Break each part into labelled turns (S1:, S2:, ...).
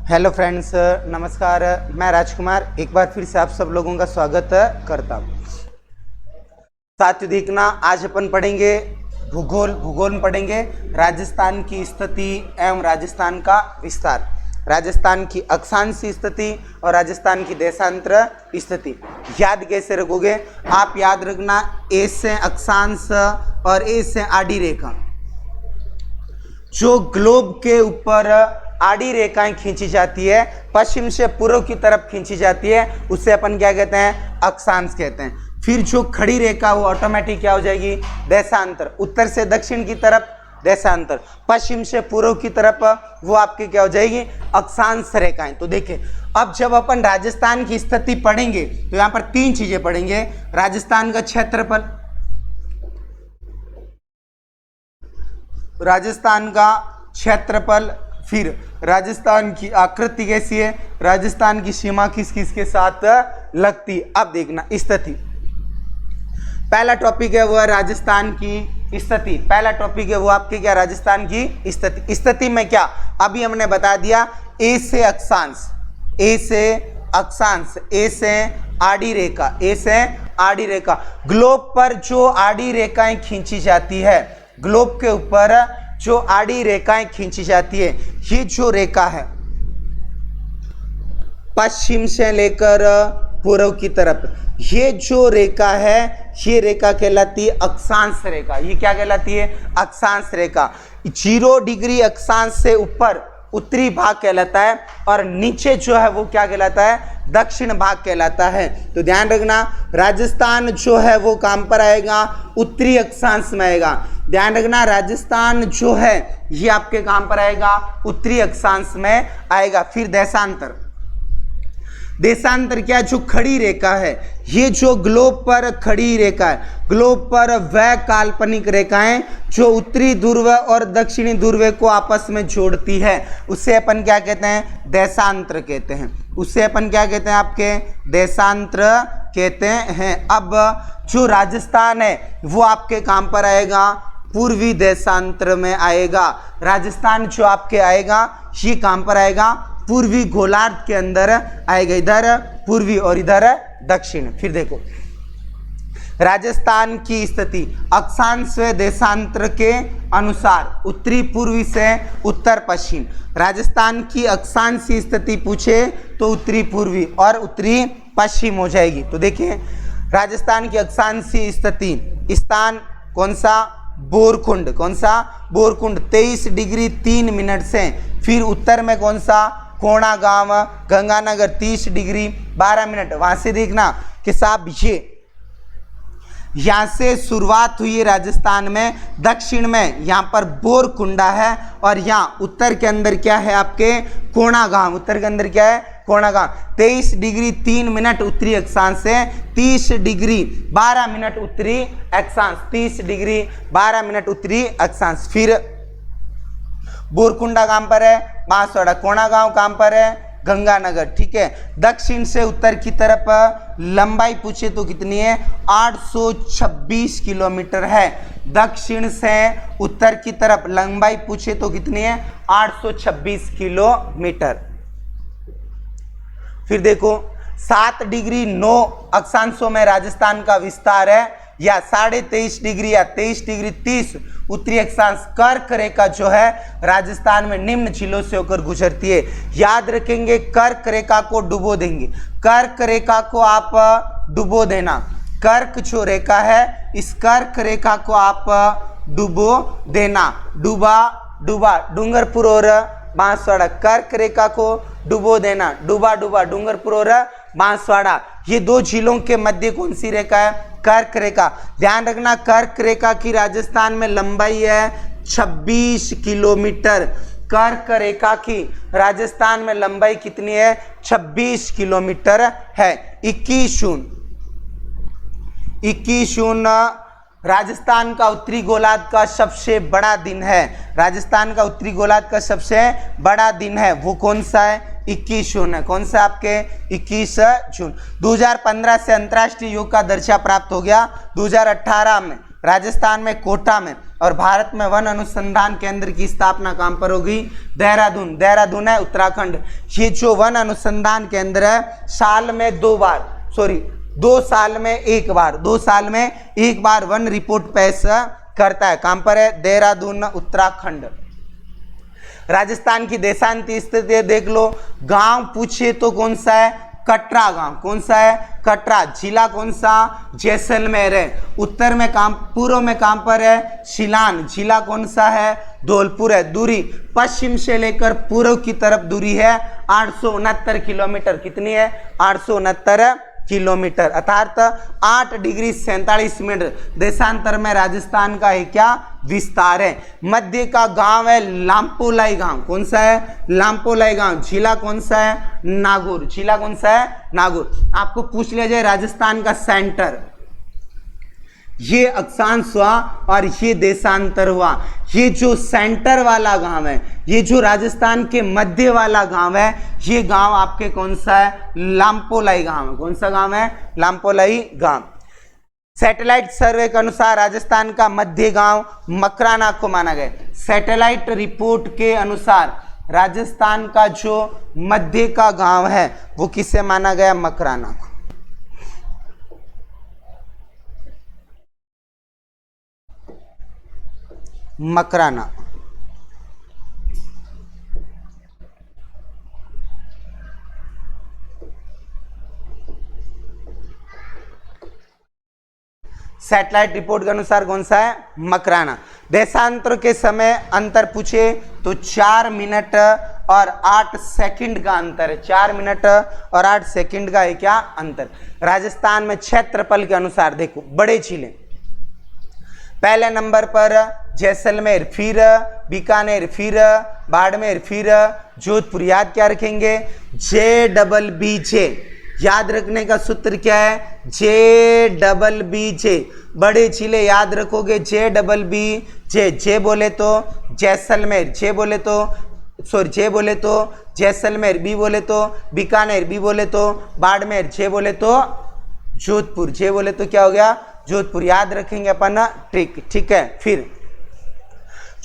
S1: Hello friends, नमस्कार। मैं राजकुमार एक बार फिर से आप सब लोगों का स्वागत करता हूँ। साथियों देखना, आज अपन पढ़ेंगे भूगोल में पढ़ेंगे राजस्थान की स्थिति एवं राजस्थान का विस्तार, राजस्थान की अक्षांशीय स्थिति और राजस्थान की देशांतर स्थिति। याद कैसे रखोगे आप? याद रखना, ए से अक्षांश और ए से आड़ी रेखा, जो ग्लोब के ऊपर आड़ी रेखाएं खींची जाती है, पश्चिम से पूर्व की तरफ खींची जाती है, उसे अपन क्या कहते हैं? अक्षांश कहते हैं। फिर जो खड़ी रेखा वो ऑटोमेटिक क्या हो जाएगी? देशांतर। उत्तर से दक्षिण की तरफ देशांतर, पश्चिम से पूर्व की तरफ वो आपकी क्या हो जाएगी? अक्षांश रेखाएं। तो देखिए, अब जब अपन राजस्थान की स्थिति पढ़ेंगे तो यहाँ पर तीन चीजें पढ़ेंगे। राजस्थान का क्षेत्रफल, राजस्थान का क्षेत्रफल, फिर राजस्थान की आकृति कैसी है, राजस्थान की सीमा किस किस के साथ लगती। अब देखना स्थिति, पहला टॉपिक है वो है राजस्थान की स्थिति। पहला टॉपिक है वो आपके क्या? राजस्थान की स्थिति। स्थिति में क्या अभी हमने बता दिया? ए से अक्षांश, ए से अक्षांश, ए से आड़ी रेखा, ए से आड़ी रेखा। ग्लोब पर जो आड़ी रेखाएं खींची जाती है, ग्लोब के ऊपर जो आड़ी रेखाएं खींची जाती है, ये जो रेखा है पश्चिम से लेकर पूर्व की तरफ, ये जो रेखा है ये रेखा कहलाती है अक्षांश रेखा। ये क्या कहलाती है? अक्षांश रेखा। 0 डिग्री अक्षांश से ऊपर उत्तरी भाग कहलाता है और नीचे जो है वो क्या कहलाता है? दक्षिण भाग कहलाता है। तो ध्यान रखना, राजस्थान जो है वो कहां पर आएगा? उत्तरी अक्षांश में आएगा। ध्यान रखना, राजस्थान जो है ये आपके कहां पर आएगा? उत्तरी अक्षांश में आएगा। फिर देशांतर, देशांतर क्या? जो खड़ी रेखा है, ये जो ग्लोब पर खड़ी रेखा है, ग्लोब पर वह काल्पनिक रेखाएं जो उत्तरी ध्रुव और दक्षिणी ध्रुव को आपस में जोड़ती है, उसे अपन क्या कहते हैं? देशांतर कहते हैं। उसे अपन क्या कहते हैं? आपके देशांतर कहते हैं। अब जो राजस्थान है वो आपके कहां पर आएगा? पूर्वी देशांतर में आएगा। राजस्थान जो आपके आएगा ये कहां पर आएगा? पूर्वी गोलार्ध के अंदर आएगा। इधर पूर्वी और इधर दक्षिण। फिर देखो, राजस्थान की स्थिति अक्षांश व देशांतर के अनुसार उत्तरी पूर्वी से उत्तर पश्चिम। राजस्थान की अक्षांशीय स्थिति पूछे तो उत्तरी पूर्वी और उत्तरी पश्चिम हो जाएगी। तो देखिए, राजस्थान की अक्षांशीय स्थिति, स्थान कौन सा? बोरकुंड। कौन सा? बोरकुंड 23 डिग्री 3 मिनट से। फिर उत्तर में कौन सा? कोणा गांव, गंगानगर 30 डिग्री 12 मिनट। वहां से देखना कि साहब ये यहां से शुरुआत हुई है राजस्थान में, दक्षिण में यहाँ पर बोरकुंडा है और यहाँ उत्तर के अंदर क्या है? आपके कोणा गांव। उत्तर के अंदर क्या है? कोणा गांव। 23 डिग्री 3 मिनट उत्तरी अक्षांश से 30 डिग्री 12 मिनट उत्तरी अक्षांश, 30 डिग्री 12 मिनट उत्तरी अक्षांश। फिर बोरकुंडा कहां पर है? बांसवाड़ा। कोणा गांव कहां पर है? गंगानगर। ठीक है। दक्षिण से उत्तर की तरफ लंबाई पूछे तो कितनी है? 826 किलोमीटर है। दक्षिण से उत्तर की तरफ लंबाई पूछे तो कितनी है? 826 किलोमीटर। फिर देखो, 7 डिग्री 9 अक्षांशों में राजस्थान का विस्तार है, या 23.5 डिग्री या 23 डिग्री 30 उत्तरी अक्षांश। कर्क रेखा जो है राजस्थान में निम्न जिलों से होकर गुजरती है। याद रखेंगे, कर्क रेखा को डुबो देंगे। कर्क रेखा को आप डुबो देना। कर्क जो रेखा है, इस कर्क रेखा को आप डुबो देना। डूबा, डूबा डूंगरपुर और बांसवाड़ा। कर्क रेखा को डुबो देना। डूबा, डूबा डूंगरपुर और बांसवाड़ा। ये दो जिलों के मध्य कौन सी रेखा है? कर्क रेखा। ध्यान रखना, कर्क रेखा की राजस्थान में लंबाई है 26 किलोमीटर। कर्क रेखा की राजस्थान में लंबाई कितनी है? 26 किलोमीटर है। 21 जून राजस्थान का उत्तरी गोलार्ध का सबसे बड़ा दिन है। राजस्थान का उत्तरी गोलार्ध का सबसे बड़ा दिन है, वो कौन सा है? 21 जून है। कौन सा? आपके 21 जून। 2015 से अंतर्राष्ट्रीय योग का दर्जा प्राप्त हो गया। 2018 में राजस्थान में कोटा में, और भारत में वन अनुसंधान केंद्र की स्थापना कहां पर होगी? देहरादून। देहरादून है उत्तराखंड। ये जो वन अनुसंधान केंद्र है साल में 2 साल में एक बार वन रिपोर्ट पेश करता है। कहां पर है? देहरादून उत्तराखंड। राजस्थान की देशांतरी स्थिति देख लो। गांव पूछे तो कौन सा है? कटरा गांव। कौन सा है? कटरा। जिला कौन सा? जैसलमेर है। उत्तर में काम, पूर्व में कहां पर है? शिलान। जिला कौन सा है? धौलपुर है। दूरी पश्चिम से लेकर पूर्व की तरफ दूरी है 869 किलोमीटर। कितनी है? 869 किलोमीटर, अर्थात 8 डिग्री 47 मिनट देशांतर में राजस्थान का है क्या? विस्तार है। मध्य का गांव है लांपोलाई गांव। कौन सा है? लांपोलाई गांव। जिला कौन सा है? नागौर। जिला कौन सा है? नागौर। आपको पूछ लिया जाए राजस्थान का सेंटर, ये अक्षांश हुआ और ये देशांतर हुआ। ये जो सेंटर वाला गांव है, ये जो राजस्थान के मध्य वाला गांव है, ये गांव आपके कौन सा है? लांपोलाई गांव है। कौन सा गांव है? लांपोलाई गांव। सैटेलाइट सर्वे के अनुसार राजस्थान का मध्य गांव मकराना को माना गया। सैटेलाइट रिपोर्ट के अनुसार राजस्थान का जो मध्य का गांव है वो किसे माना गया? मकराना को। मकराना। सैटेलाइट रिपोर्ट के अनुसार कौन सा है? मकराना। देशांतर के समय अंतर पूछे तो 4 मिनट और 8 सेकंड का अंतर है। 4 मिनट और 8 सेकंड का है क्या? अंतर। राजस्थान में क्षेत्रफल के अनुसार देखो, बड़े जिले पहले नंबर पर जैसलमेर, फिर बीकानेर, फिर बाड़मेर, फिर जोधपुर। याद क्या रखेंगे? JBBJ। याद रखने का सूत्र क्या है? JBBJ। बड़े जिले याद रखोगे JBBJ। जे बोले तो जैसलमेर, जे बोले तो जैसलमेर, बी बोले तो बीकानेर, बी बोले तो बाड़मेर, जे बोले तो जोधपुर, जे बोले तो क्या हो गया? जोधपुर। याद रखेंगे अपन ठीक है। फिर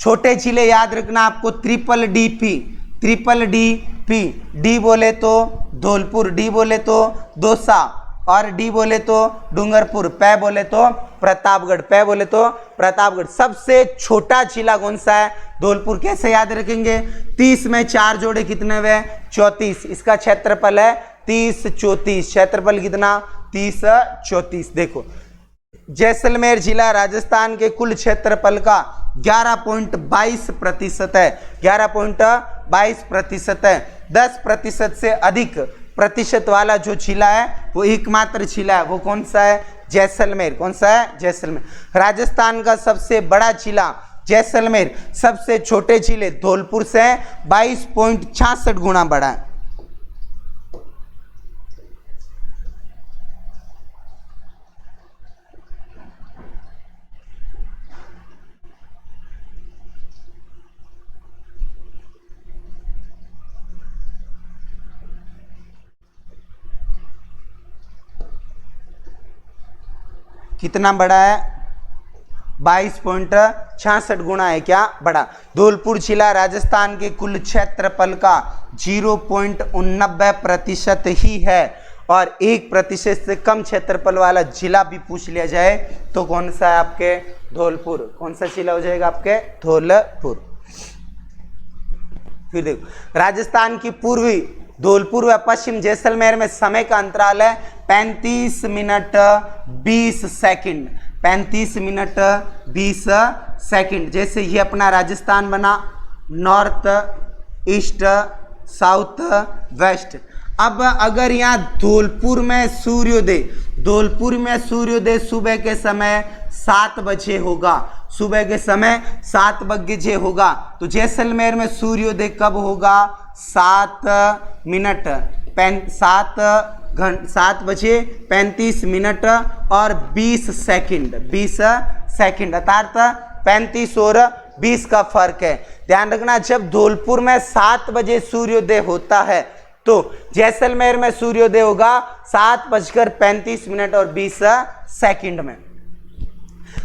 S1: छोटे जिले याद रखना आपको DDP। डी बोले तो धौलपुर, डी बोले तो दौसा, और डी बोले तो डूंगरपुर, पै बोले तो प्रतापगढ़। सबसे छोटा जिला कौन सा है? धौलपुर। कैसे याद रखेंगे? 30 में 4 जोड़े कितने हुए? 34। इसका क्षेत्रफल है 30 34। क्षेत्रफल कितना? 30 34। देखो, जैसलमेर जिला राजस्थान के कुल क्षेत्रफल का 11.22% है। 11.22% है। 10% से अधिक प्रतिशत वाला जो जिला है वो एकमात्र जिला है। वो कौन सा है? जैसलमेर। कौन सा है? जैसलमेर। राजस्थान का सबसे बड़ा जिला जैसलमेर, सबसे छोटे जिले धौलपुर से 22.66 गुना बड़ा है। कितना बड़ा है? 22.66 गुना है क्या? बड़ा। धौलपुर जिला राजस्थान के कुल क्षेत्रफल का 0.89% ही है, और 1% से कम क्षेत्रफल वाला जिला भी पूछ लिया जाए तो कौन सा है आपके? धौलपुर। कौन सा जिला हो जाएगा आपके? धौलपुर। फिर देखो, राजस्थान की पूर्वी धौलपुर व पश्चिम जैसलमेर में समय का अंतराल है 35 मिनट 20 सेकंड। 35 minute 20 second. जैसे ये अपना राजस्थान बना, नॉर्थ, ईस्ट, साउथ, वेस्ट। अब अगर यहाँ धौलपुर में सूर्योदय सुबह के समय 7 बजे होगा, सुबह के समय 7 बजे होगा, तो जैसलमेर में सूर्योदय कब होगा? 7 बजे 35 मिनट और 20 सेकंड। 20 सेकंड, अर्थात 35 और 20 का फर्क है। ध्यान रखना, जब धौलपुर में 7 बजे सूर्योदय होता है तो जैसलमेर में सूर्योदय होगा 7:35 और 20 सेकंड में।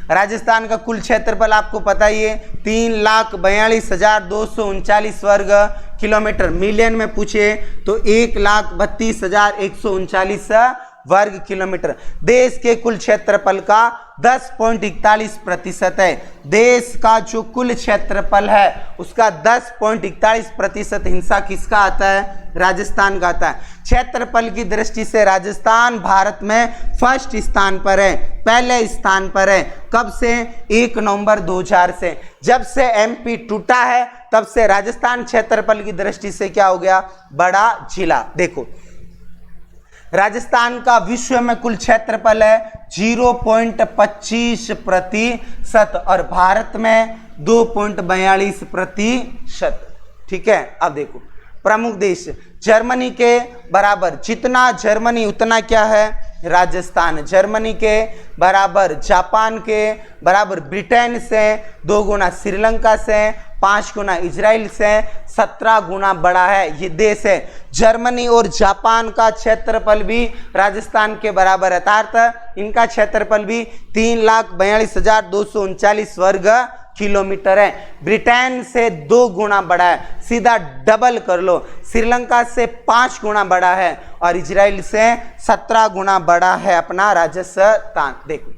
S1: राजस्थान का कुल क्षेत्रफल आपको पता ही है 3,42,239 वर्ग किलोमीटर। मिलियन में पूछे तो 1,32,139 वर्ग किलोमीटर। देश के कुल क्षेत्रफल का 10.41% है। देश का जो कुल क्षेत्रफल है उसका 10.41% हिस्सा किसका आता है? राजस्थान का आता है। क्षेत्रफल की दृष्टि से राजस्थान भारत में फर्स्ट स्थान पर है, पहले स्थान पर है। कब से? 1 नवंबर 2000 से। जब से एमपी टूटा है तब से राजस्थान क्षेत्रफल की दृष्टि से क्या हो गया? बड़ा जिला। देखो राजस्थान का विश्व में कुल क्षेत्रफल है 0.25% और भारत में 2.42%। ठीक है। अब देखो प्रमुख देश जर्मनी के बराबर, जितना जर्मनी उतना क्या है? राजस्थान। जर्मनी के बराबर जापान के बराबर ब्रिटेन से 2 गुना, श्रीलंका से 5 गुना, इजराइल से 17 गुना बड़ा है ये देश है। जर्मनी और जापान का क्षेत्रफल भी राजस्थान के बराबर है, अर्थात इनका क्षेत्रफल भी 3,42,239 वर्ग किलोमीटर है। ब्रिटेन से 2 गुना बड़ा है, सीधा डबल कर लो। श्रीलंका से 5 गुना बड़ा है और इजराइल से 17 गुना बड़ा है अपना राजस्थान। देखो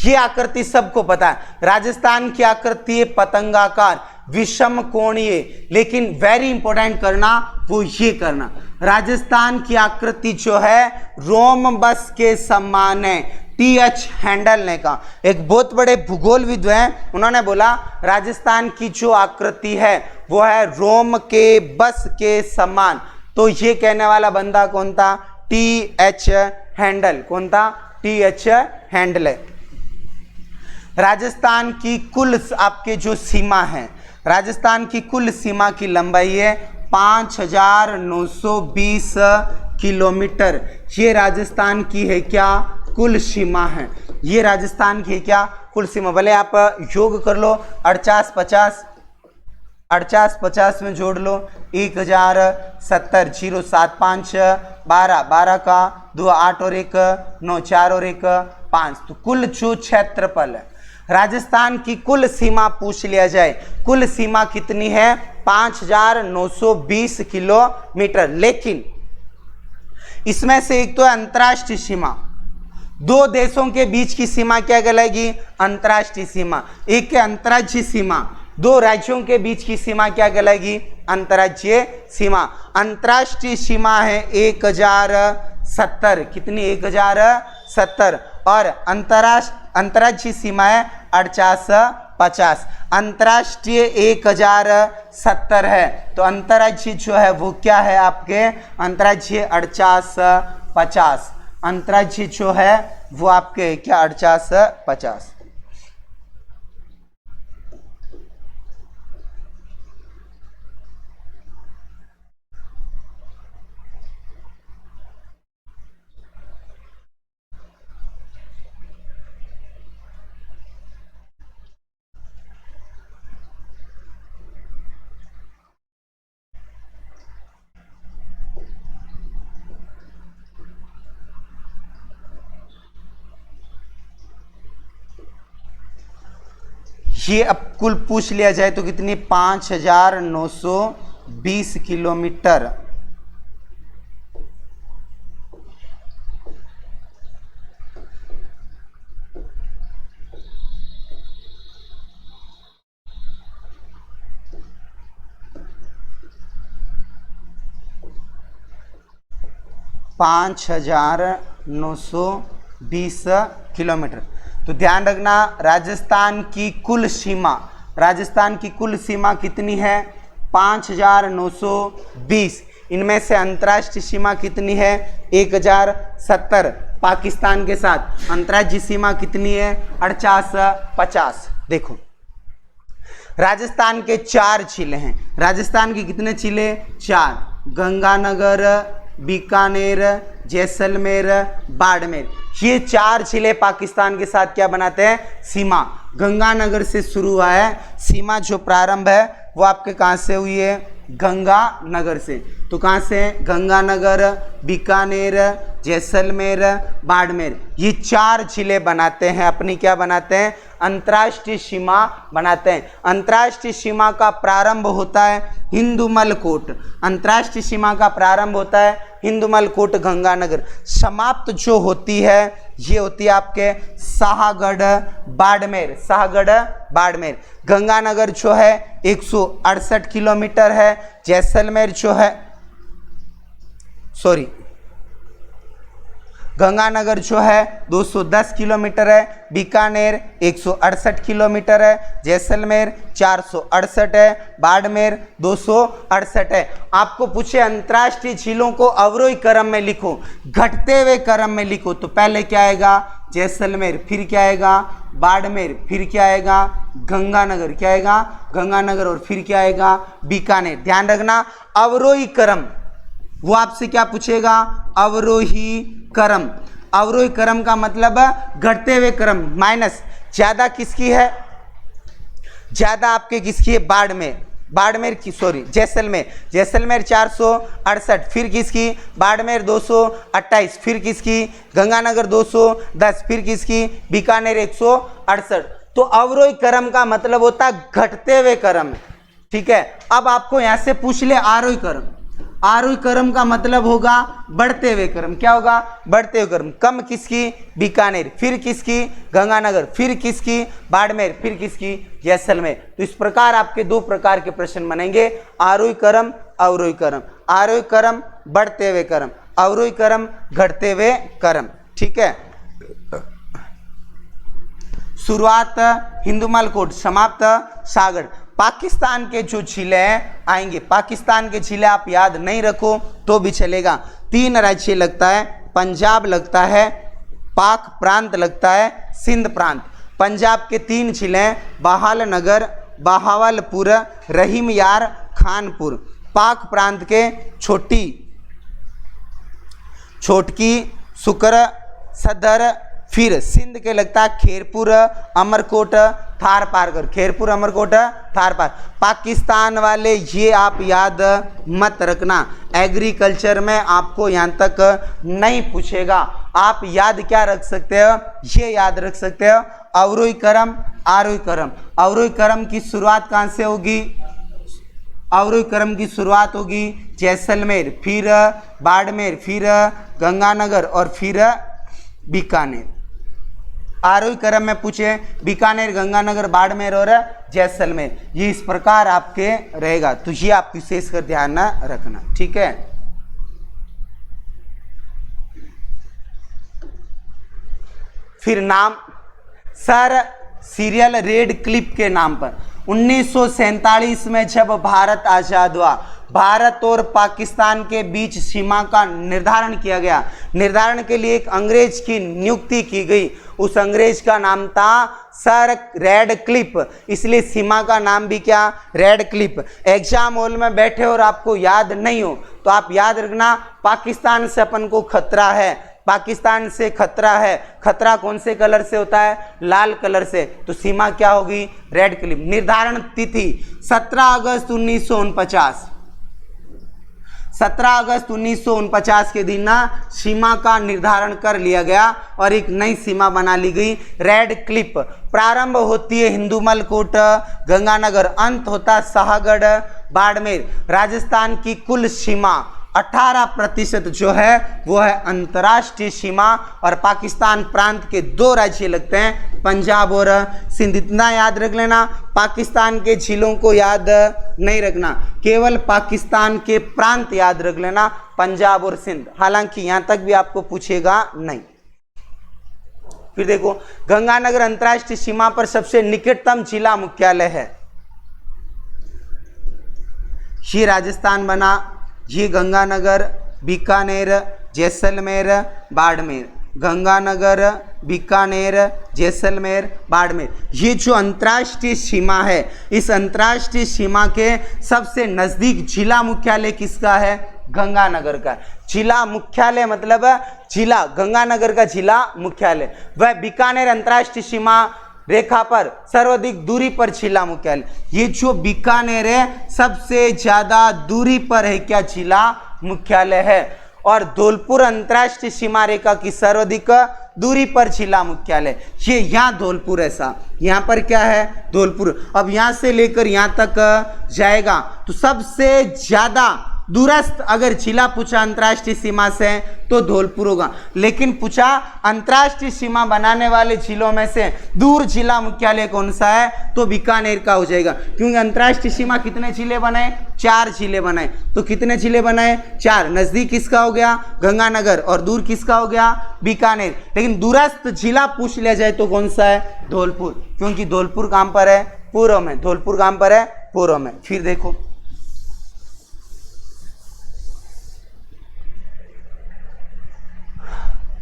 S1: ये आकृति सबको पता है। राजस्थान की आकृति है पतंगाकार, विषम कोणीय, लेकिन वेरी इंपॉर्टेंट करना वो ये करना, राजस्थान की आकृति जो है रोमबस के समान है। टीएच हैंडल ने कहा, एक बहुत बड़े भूगोलविद हैं, उन्होंने बोला राजस्थान की जो आकृति है वो है रोम के बस के समान। तो ये कहने वाला बंदा कौन था? TH handle. कौन था? टीएच हैंडल है। राजस्थान की कुल आपके जो सीमा है, राजस्थान की कुल सीमा की लंबाई है 5,920 किलोमीटर। ये राजस्थान की है क्या? कुल सीमा है। ये राजस्थान की है क्या? कुल सीमा। भले आप योग कर लो, 48-50 में जोड़ लो 1070, 0 7 5 12, 12 का 2 8 और 1 9, 4 और 1 5। तो कुल जो क्षेत्रफल है राजस्थान की कुल सीमा पूछ लिया जाए, कुल सीमा कितनी है? 5,920 किलोमीटर। लेकिन इसमें से एक तो अंतर्राष्ट्रीय सीमा, 2 देशों के बीच की सीमा क्या कहलाएगी? अंतर्राष्ट्रीय सीमा। एक है अंतर्राज्यीय सीमा, 2 राज्यों के बीच की सीमा क्या कहलाएगी? अंतर्राज्यीय सीमा। अंतर्राष्ट्रीय सीमा है 1070। कितनी? 1070। और अंतर्राज्यीय सीमा है 48-50। अंतर्राष्ट्रीय 1070 है, तो अंतर्राज्यीय जो है वो क्या है आपके? अंतर्राज्यीय 48-50। अंतर्राज्यीय जो है वो आपके क्या? 48-50। ये अब कुल पूछ लिया जाए तो कितनी? 5,920 किलोमीटर। पाँच 5,920 किलोमीटर। तो ध्यान रखना राजस्थान की कुल सीमा, राजस्थान की कुल सीमा कितनी है? 5,920। इनमें से अंतर्राष्ट्रीय सीमा कितनी है? 1070 पाकिस्तान के साथ। अंतर्राज्यीय सीमा कितनी है? 48-50। देखो राजस्थान के 4 जिले हैं। राजस्थान के कितने जिले? 4। गंगानगर, बीकानेर, जैसलमेर, बाड़मेर। ये 4 जिले पाकिस्तान के साथ क्या बनाते हैं? सीमा। गंगानगर से शुरू हुआ है सीमा, जो प्रारंभ है वो आपके कहाँ से हुई है? गंगानगर से। तो कहाँ से? गंगानगर, बीकानेर, जैसलमेर, बाड़मेर, ये 4 जिले बनाते हैं अपनी, क्या बनाते हैं? अंतर्राष्ट्रीय सीमा बनाते हैं। अंतर्राष्ट्रीय सीमा का प्रारंभ होता है हिंदुमल कोट, अंतर्राष्ट्रीय सीमा का प्रारंभ होता है हिंदुमल कोट गंगानगर। समाप्त जो होती है ये होती है आपके शाहगढ़ बाड़मेर, शाहगढ़ बाड़मेर। गंगानगर जो है 168 किलोमीटर है, जैसलमेर जो है गंगानगर जो है 210 किलोमीटर है, बीकानेर 168 किलोमीटर है, जैसलमेर 468 है, बाड़मेर 268 है। आपको पूछे अंतर्राष्ट्रीय झीलों को अवरोही क्रम में लिखो, घटते हुए क्रम में लिखो, तो पहले क्या आएगा? जैसलमेर, फिर क्या आएगा? बाड़मेर, फिर क्या आएगा? गंगानगर, क्या आएगा? गंगानगर, और फिर क्या आएगा? बीकानेर। ध्यान रखना अवरोही क्रम, वो आपसे क्या पूछेगा? अवरोही क्रम। अवरोही क्रम का मतलब घटते हुए क्रम, माइनस ज्यादा किसकी है? ज्यादा आपके किसकी है? बाड़मेर की, जैसलमेर, जैसलमेर 468, फिर किसकी? बाड़मेर 228, फिर किसकी? गंगानगर 210, फिर किसकी? बीकानेर 168। तो अवरोही क्रम का मतलब होता है घटते हुए क्रम, ठीक है। अब आपको यहां से पूछ ले आरोही क्रम, आरोही क्रम का मतलब होगा बढ़ते हुए क्रम। क्या होगा? बढ़ते हुए क्रम। कम किसकी? बीकानेर, फिर किसकी? गंगानगर, फिर किसकी? बाड़मेर, फिर किसकी? जैसलमेर। तो इस प्रकार आपके 2 प्रकार के प्रश्न बनेंगे, आरोही क्रम, अवरोही क्रम। आरोही क्रम बढ़ते हुए क्रम, अवरोही क्रम घटते हुए क्रम, ठीक है। शुरुआत हिंदुमल कोट, समाप्त सागर। पाकिस्तान के जो जिले आएंगे, पाकिस्तान के जिले आप याद नहीं रखो तो भी चलेगा। 3 राज्य लगता है, पंजाब लगता है, पाक प्रांत लगता है, सिंध प्रांत। पंजाब के 3 जिले बहालनगर, बहावलपुर, रहीम यार, खानपुर। पाक प्रांत के छोटकी, सुकर, सदर। फिर सिंध के लगता है खेरपुर, अमरकोट, थार पारकर, खेरपुर, अमरकोट, थार पार। पाकिस्तान वाले ये आप याद मत रखना, एग्रीकल्चर में आपको यहाँ तक नहीं पूछेगा। आप याद क्या रख सकते हो? ये याद रख सकते हो अवरोही क्रम, आरोही क्रम। अवरोही क्रम की शुरुआत कहाँ से होगी? अवरोही क्रम की शुरुआत होगी जैसलमेर, फिर बाड़मेर, फिर गंगानगर, और फिर बीकानेर। आरोही क्रम में पूछे बीकानेर, गंगानगर, बाड़मेर और जैसलमेर, ये इस प्रकार आपके रहेगा। तो ये आप विशेष कर ध्यान रखना, ठीक है। फिर नाम सर सीरियल रेड क्लिफ के नाम पर 1947 में जब भारत आजाद हुआ, भारत और पाकिस्तान के बीच सीमा का निर्धारण किया गया। निर्धारण के लिए एक अंग्रेज की नियुक्ति की गई, उस अंग्रेज का नाम था सर रेड क्लिफ, इसलिए सीमा का नाम भी क्या? Red Cliff. एग्जाम हॉल में बैठे और आपको याद नहीं हो तो आप याद रखना पाकिस्तान से अपन को खतरा है, पाकिस्तान से खतरा है। खतरा कौन से कलर से होता है? लाल कलर से। तो सीमा क्या होगी? Red Cliff. निर्धारण तिथि 17 अगस्त 1949, 17 अगस्त 1949 के दिन सीमा का निर्धारण कर लिया गया और एक नई सीमा बना ली गई, रेड क्लिफ। प्रारंभ होती है हिंदुमल कोट, गंगानगर, अंत होता है शाहगढ़ बाड़मेर। राजस्थान की कुल सीमा 18% जो है वो है अंतर्राष्ट्रीय सीमा, और पाकिस्तान प्रांत के 2 राज्य लगते हैं, पंजाब और सिंध। इतना याद रख लेना, पाकिस्तान के जिलों को याद नहीं रखना, केवल पाकिस्तान के प्रांत याद रख लेना, पंजाब और सिंध। हालांकि यहां तक भी आपको पूछेगा नहीं। फिर देखो गंगानगर अंतर्राष्ट्रीय सीमा पर सबसे निकटतम जिला मुख्यालय है, ये राजस्थान बना, ये गंगानगर, बीकानेर, जैसलमेर, बाड़मेर। गंगानगर, बीकानेर, जैसलमेर, बाड़मेर, ये जो अंतर्राष्ट्रीय सीमा है, इस अंतर्राष्ट्रीय सीमा के सबसे नजदीक जिला मुख्यालय किसका है? गंगानगर का। जिला मुख्यालय मतलब जिला, गंगानगर का जिला मुख्यालय। वह बीकानेर अंतर्राष्ट्रीय सीमा रेखा पर सर्वाधिक दूरी पर जिला मुख्यालय। ये जो बीकानेर है सबसे ज्यादा दूरी पर है क्या जिला मुख्यालय है। और धौलपुर अंतरराष्ट्रीय सीमा रेखा की सर्वाधिक दूरी पर जिला मुख्यालय, ये यहाँ धौलपुर है साहब, यहाँ पर क्या है धौलपुर। अब यहाँ से लेकर यहाँ तक जाएगा तो सबसे ज्यादा दूरस्थ अगर जिला पूछा अंतर्राष्ट्रीय सीमा से तो धौलपुर होगा। लेकिन पूछा अंतर्राष्ट्रीय सीमा बनाने वाले जिलों में से दूर जिला मुख्यालय कौन सा है तो बीकानेर का हो जाएगा, क्योंकि अंतर्राष्ट्रीय सीमा कितने जिले बनाए 4 जिले बनाए। तो कितने जिले बनाए 4, नजदीक किसका हो गया गंगानगर और दूर किसका हो गया बीकानेर। लेकिन दूरस्थ जिला पूछ लिया जाए तो कौन सा है धौलपुर, क्योंकि धौलपुर कहां पर है पूर्व में, धौलपुर कहां पर है पूर्व में। फिर देखो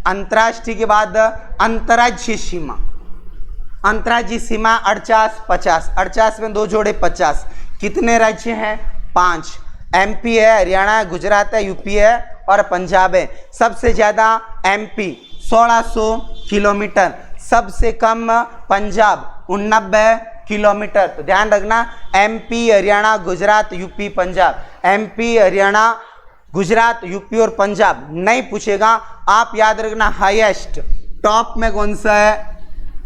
S1: अंतर्राष्ट्रीय के बाद अंतर्राज्यीय सीमा, अंतर्राज्यीय सीमा 48 50, 48 में 2 जोड़े 50, कितने राज्य हैं 5, एमपी है, हरियाणा है, गुजरात है, यूपी है और पंजाब है। सबसे ज्यादा एमपी 1600 किलोमीटर, सबसे कम पंजाब 89 किलोमीटर। तो ध्यान रखना MP Haryana Gujarat UP Punjab, MP Haryana Gujarat UP और पंजाब नहीं पूछेगा, आप याद रखना हाईएस्ट टॉप में कौन सा है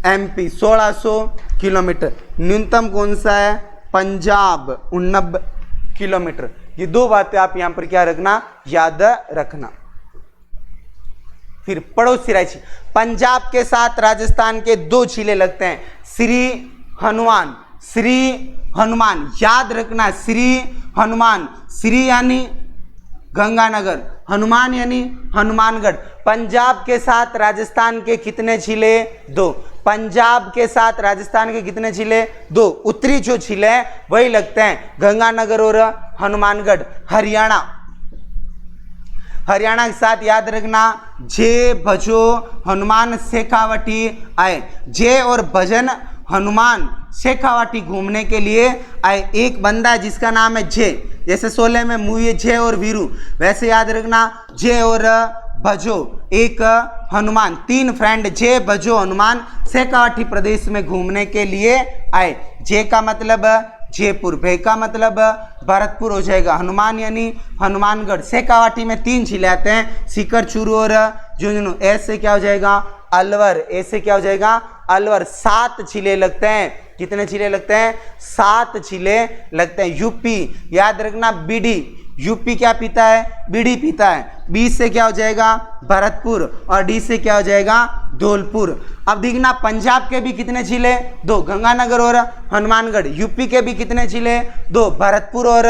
S1: एमपी 1600 किलोमीटर, न्यूनतम कौन सा है पंजाब 89 किलोमीटर। ये 2 बातें आप यहां पर क्या रखना याद रखना। फिर पड़ोसी राज्य, पंजाब के साथ राजस्थान के 2 जिले लगते हैं, श्री हनुमान, श्री हनुमान याद रखना, श्री हनुमान, श्री यानी गंगानगर, हनुमान यानी हनुमानगढ़। पंजाब के साथ राजस्थान के कितने जिले 2, पंजाब के साथ राजस्थान के कितने जिले 2, उत्तरी जो जिले हैं वही लगते हैं गंगानगर और हनुमानगढ़। हरियाणा, हरियाणा के साथ याद रखना जे भजो हनुमान शेखावटी आए, जय और भजन हनुमान शेखावाटी घूमने के लिए आए। एक बंदा है जिसका नाम है जय, जैसे 16 में मूवी है जय और वीरू, वैसे याद रखना जय और भजो एक हनुमान, 3 फ्रेंड जय भजो हनुमान शेखावाटी प्रदेश में घूमने के लिए आए। जय का मतलब जयपुर, भे का मतलब भरतपुर हो जाएगा, हनुमान यानी हनुमानगढ़। शेखावाटी में 3 जिले आते हैं, सीकर, चूरू और झुंझुनू। ऐसे क्या हो जाएगा अलवर, ऐसे क्या हो जाएगा अलवर। 7 जिले लगते हैं, कितने जिले लगते हैं 7 जिले लगते हैं। यूपी याद रखना बीडी, यूपी क्या पीता है बीड़ी पीता है। बी से क्या हो जाएगा भरतपुर और डी से क्या हो जाएगा धौलपुर। अब देखना पंजाब के भी कितने जिले 2, गंगानगर और हनुमानगढ़। यूपी के भी कितने जिले 2, भरतपुर और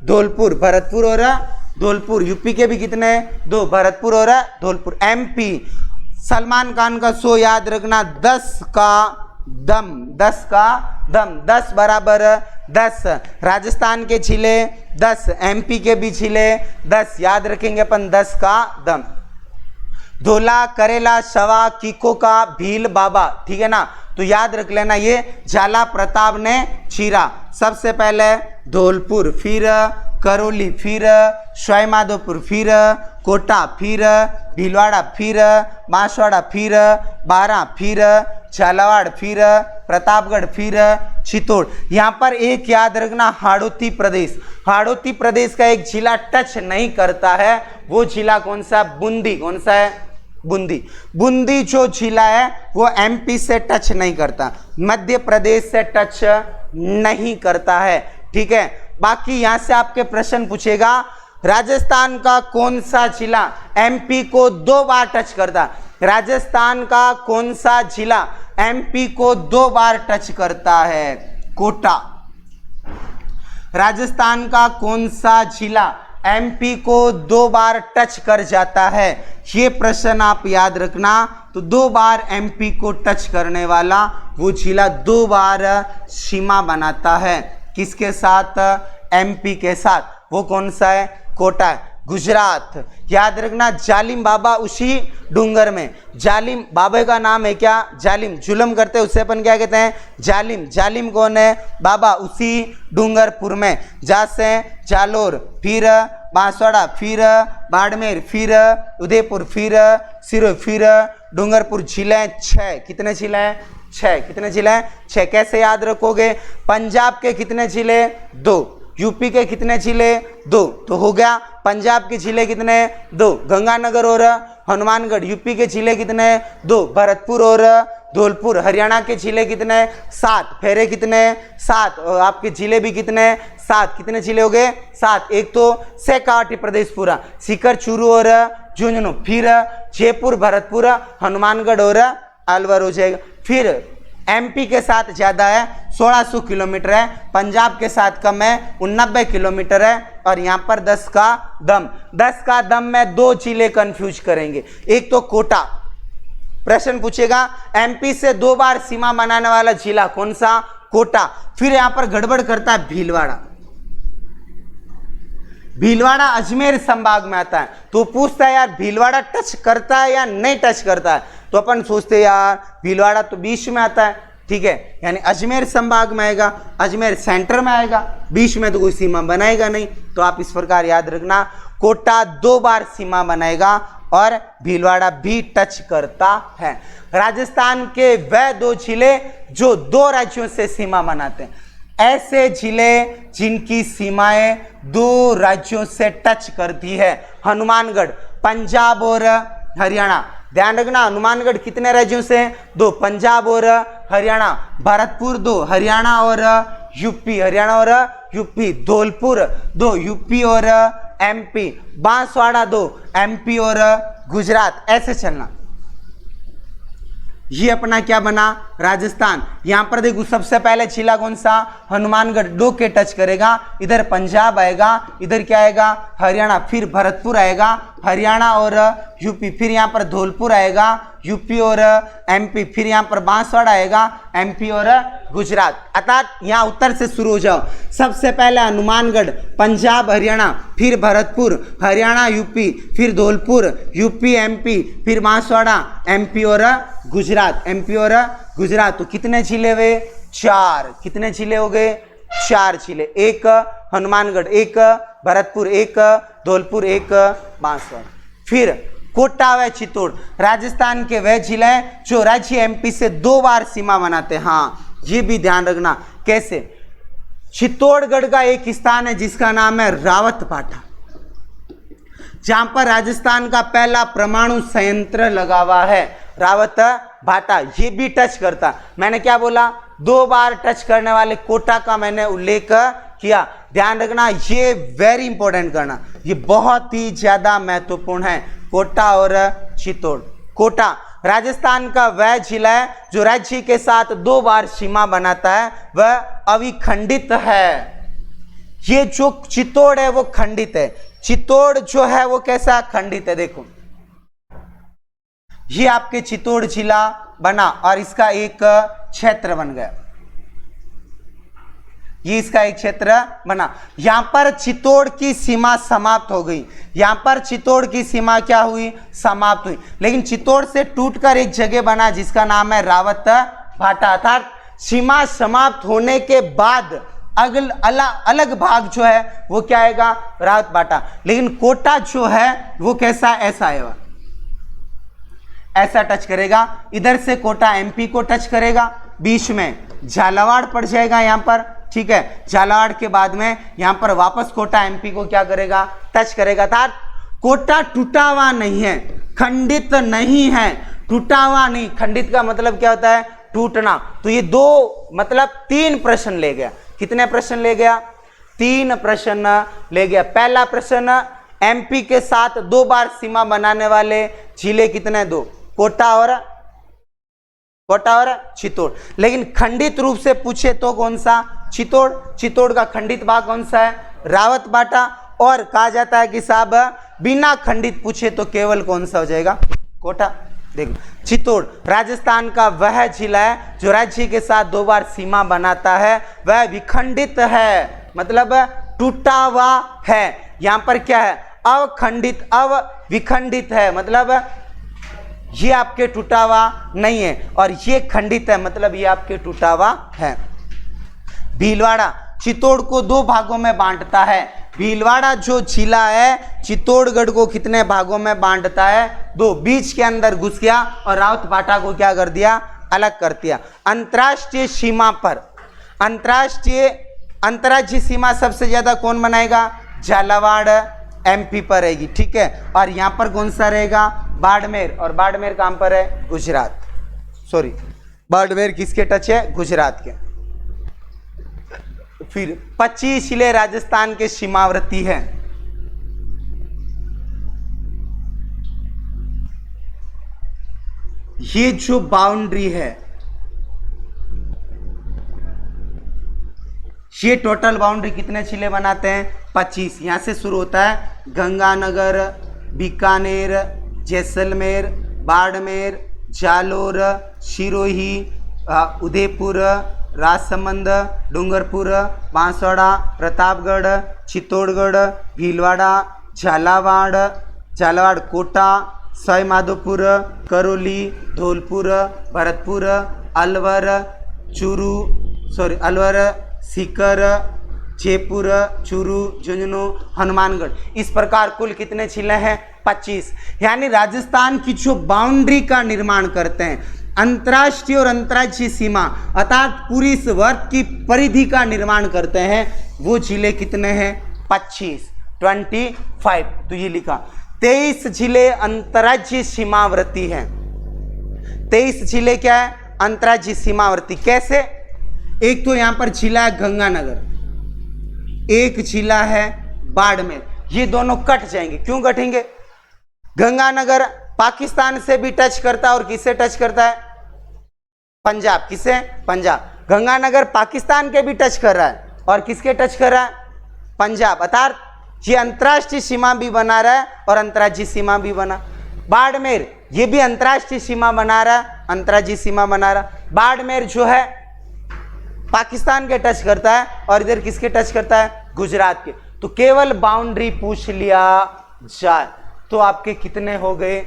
S1: धौलपुर, भरतपुर और धौलपुर। यूपी के भी कितने 2, भरतपुर और धौलपुर। एमपी सलमान खान का शो याद रखना 10 का दम, 10 का दम, 10 बराबर 10। राजस्थान के जिले 10, एमपी के भी जिले 10, याद रखेंगे अपन 10 का दम। धोला, करेला, शवा, कीको का, भील, बाबा, ठीक है ना। तो याद रख लेना ये झाला प्रताप ने चीरा। सबसे पहले धौलपुर, फिर करौली, फिर सवाईमाधोपुर, फिर कोटा, फिर भीलवाड़ा, फिर बांसवाड़ा, फिर बारा, फिर झालावाड़, फिर प्रतापगढ़, फिर चित्तौड़। यहाँ पर एक याद रखना हाड़ौती प्रदेश, हाड़ौती प्रदेश का एक जिला टच नहीं करता है, वो जिला कौन सा बूंदी, कौन सा है बूंदी। बूंदी जो जिला है वो एमपी से टच नहीं करता, मध्य प्रदेश से टच नहीं करता है, ठीक है। बाकी यहां से आपके प्रश्न पूछेगा राजस्थान का कौन सा जिला एमपी को 2 बार टच करता, राजस्थान का कौन सा जिला एमपी को 2 बार टच करता है, कोटा। राजस्थान का कौन सा जिला एमपी को 2 बार टच कर जाता है, ये प्रश्न आप याद रखना। तो 2 बार एमपी को टच करने वाला वो जिला 2 बार सीमा बनाता है, किसके साथ एमपी के साथ, वो कौन सा है कोटा है। गुजरात याद रखना जालिम बाबा उसी डूंगर में, जालिम बाबा का नाम है क्या जालिम, जुल्म करते उसे अपन क्या कहते हैं जालिम। जालिम कौन है बाबा उसी डूंगरपुर में। जहाँ से जालोर, फिर बांसवाड़ा, फिर बाड़मेर, फिर उदयपुर, फिर सिरोही, फिर डूंगरपुर जिले 6, कितने जिले हैं 6, कितने जिले हैं 6। कैसे याद रखोगे, पंजाब के कितने जिले 2, यूपी के कितने जिले 2, तो हो गया पंजाब के जिले कितने 2, गंगानगर और हनुमानगढ़। यूपी के जिले कितने 2, भरतपुर और धौलपुर। हरियाणा के जिले कितने 7, फेरे कितने 7, और आपके जिले भी कितने 7, कितने जिले हो गए 7। एक तो शेखावाटी प्रदेश पूरा, सीकर, चूरू और झुंझुनू, फिर जयपुर, भरतपुर, हनुमानगढ़ और अलवर हो जाएगा। फिर एमपी के साथ ज्यादा है 1600 किलोमीटर है, पंजाब के साथ कम है 89 किलोमीटर है, और यहाँ पर 10 का दम में 2 जिले कंफ्यूज करेंगे। एक तो कोटा, प्रश्न पूछेगा एमपी से 2 बार सीमा बनाने वाला जिला कौन सा, कोटा। फिर यहां पर गड़बड़ करता है भीलवाड़ा, भीलवाड़ा अजमेर संभाग में आता है, तो पूछता है यार भीलवाड़ा टच करता है या नहीं टच करता है, तो अपन सोचते यार भीलवाड़ा तो बीच में आता है, ठीक है, यानी अजमेर संभाग में आएगा, अजमेर सेंटर में आएगा, बीच में तो कोई सीमा बनाएगा नहीं। तो आप इस प्रकार याद रखना, कोटा 2 बार सीमा बनाएगा और भीलवाड़ा भी टच करता है। राजस्थान के वह 2 जिले जो 2 राज्यों से सीमा बनाते हैं, ऐसे जिले जिनकी सीमाएं 2 राज्यों से टच करती है, हनुमानगढ़, पंजाब और हरियाणा। ध्यान रखना, हनुमानगढ़ कितने राज्यों से 2, पंजाब और हरियाणा, भरतपुर 2, हरियाणा और यूपी, हरियाणा और यूपी, धौलपुर 2, यूपी और एमपी, बांसवाड़ा 2, एमपी और गुजरात। ऐसे चलना, ये अपना क्या बना राजस्थान। यहां पर देखो सबसे पहले जिला कौन सा, हनुमानगढ़ 2 के टच करेगा, इधर पंजाब आएगा, इधर क्या आएगा हरियाणा, फिर भरतपुर आएगा, हरियाणा और यूपी, फिर यहां पर धौलपुर आएगा, यूपी और एमपी, फिर यहां पर बांसवाड़ा आएगा, एमपी और गुजरात। अर्थात यहां उत्तर से शुरू हो जाओ, सबसे पहले हनुमानगढ़, पंजाब, हरियाणा, फिर भरतपुर, हरियाणा, यूपी, फिर धौलपुर, यूपी, एमपी, फिर बांसवाड़ा, एमपी और गुजरात, एमपी और गुजरात। तो कितने जिले हुए 4, कितने जिले हो गए 4 जिले, 1 हनुमानगढ़, 1 भरतपुर, 1 धौलपुर, 1 बांसवाड़ा। फिर कोटा व चित्तौड़, राजस्थान के वह जिले हैं जो राज्य एमपी से 2 बार सीमा बनाते हैं। हाँ, ये भी ध्यान रखना। कैसे, चित्तौड़गढ़ का एक स्थान है जिसका नाम है रावत भाटा, जहां पर राजस्थान का पहला परमाणु संयंत्र लगा हुआ है, रावत भाटा। ये भी टच करता, मैंने क्या बोला 2 बार टच करने वाले कोटा का मैंने उल्लेख किया। ध्यान रखना, ये वेरी इंपॉर्टेंट करना, ये बहुत ही ज्यादा महत्वपूर्ण है, कोटा और चित्तौड़। कोटा राजस्थान का वह जिला है जो राज्य के साथ 2 बार सीमा बनाता है, वह अविखंडित है। ये जो चित्तौड़ है वो खंडित है, चित्तौड़ जो है वो कैसा खंडित है। देखो ये आपके चित्तौड़ जिला बना और इसका एक क्षेत्र बन गया, ये इसका एक क्षेत्र बना। यहां पर चित्तौड़ की सीमा समाप्त हो गई, यहां पर चित्तौड़ की सीमा क्या हुई समाप्त हुई, लेकिन चित्तौड़ से टूटकर एक जगह बना जिसका नाम है रावत भाटा। अर्थात सीमा समाप्त होने के बाद अलग भाग जो है वो क्या आएगा रावत भाटा, लेकिन कोटा जो है वो कैसा ऐसा आएगा, ऐसा टच करेगा। इधर से कोटा एमपी को टच करेगा, बीच में झालावाड़ पड़ जाएगा यहां पर, ठीक है। झालावाड़ के बाद में यहां पर वापस कोटा एमपी को क्या करेगा टच करेगा। था कोटा टूटा हुआ नहीं है, खंडित नहीं है, टूटा हुआ नहीं। खंडित का मतलब क्या होता है टूटना। तो ये 2 मतलब 3 प्रश्न ले गया। कितने प्रश्न ले गया 3 प्रश्न ले गया। पहला प्रश्न एमपी के साथ 2 बार सीमा बनाने वाले जिले कितने 2, कोटा और चित्तौड़। लेकिन खंडित रूप से पूछे तो कौन सा चित्तौड़, चित्तौड़ का खंडित भाग कौन सा है रावत भाटा। और कहा जाता है कि साहब बिना खंडित पूछे तो केवल कौन सा हो जाएगा कोटा। देखो चित्तौड़ राजस्थान का वह जिला है जो राज्य के साथ 2 बार सीमा बनाता है, वह विखंडित है, मतलब टूटा हुआ है। यहां पर क्या है अवखंडित, अविखंडित है, मतलब ये आपके टूटा हुआ नहीं है, और ये खंडित है मतलब ये आपके टूटा हुआ है। भीलवाड़ा चित्तौड़ को 2 भागों में बांटता है, भीलवाड़ा जो जिला है चित्तौड़गढ़ को कितने भागों में बांटता है? 2। बीच के अंदर घुस गया और रावतभाटा को क्या कर दिया? अलग कर दिया। अंतर्राष्ट्रीय सीमा पर अंतर्राज्यीय सीमा सबसे ज्यादा कौन बनाएगा? झालावाड़ एमपी पर रहेगी, ठीक है। और यहाँ पर कौन सा रहेगा? बाड़मेर। और बाड़मेर कहाँ पर है? गुजरात। सॉरी, बाड़मेर किसके टच है? गुजरात के। फिर 25 जिले राजस्थान के सीमावर्ती हैं। ये जो बाउंड्री है, ये टोटल बाउंड्री कितने जिले बनाते हैं? 25। यहां से शुरू होता है गंगानगर, बीकानेर, जैसलमेर, बाड़मेर, जालोर, सिरोही, उदयपुर, राजसमंद, डूंगरपुर, बांसवाड़ा, प्रतापगढ़, चित्तौड़गढ़, भीलवाड़ा, झालावाड़ कोटा, सवाई माधोपुर, करौली, धौलपुर, भरतपुर, अलवर, सीकर, जयपुर, चूरू, झुंझुनू, हनुमानगढ़। इस प्रकार कुल कितने जिले हैं? 25। यानी राजस्थान की जो बाउंड्री का निर्माण करते हैं, अंतर्राष्ट्रीय और अंतर्राज्यीय सीमा अर्थात पूरी इस वर्ग की परिधि का निर्माण करते हैं, वो जिले कितने हैं? 25, 25। तो ये लिखा। 23 जिले अंतर्राज्यीय सीमावर्ती हैं। 23 जिले क्या है? अंतर्राज्यीय सीमावर्ती। कैसे? एक तो यहां पर जिला है गंगानगर, एक जिला है बाड़मेर। ये दोनों कट जाएंगे। क्यों कटेंगे? गंगानगर पाकिस्तान से भी टच करता है और किससे टच करता है? पंजाब। किसे? पंजाब। गंगानगर पाकिस्तान के भी टच कर रहा है और किसके टच कर रहा है? पंजाब। अर्थात ये अंतर्राष्ट्रीय सीमा भी बना रहा है और अंतर्राज्यीय सीमा भी बना। बाड़मेर ये भी अंतर्राष्ट्रीय सीमा बना रहा है, अंतर्राज्यीय सीमा बना रहा। बाड़मेर जो है पाकिस्तान के टच करता है और इधर किसके टच करता है? गुजरात के। तो केवल बाउंड्री पूछ लिया जाए तो आपके कितने हो गए?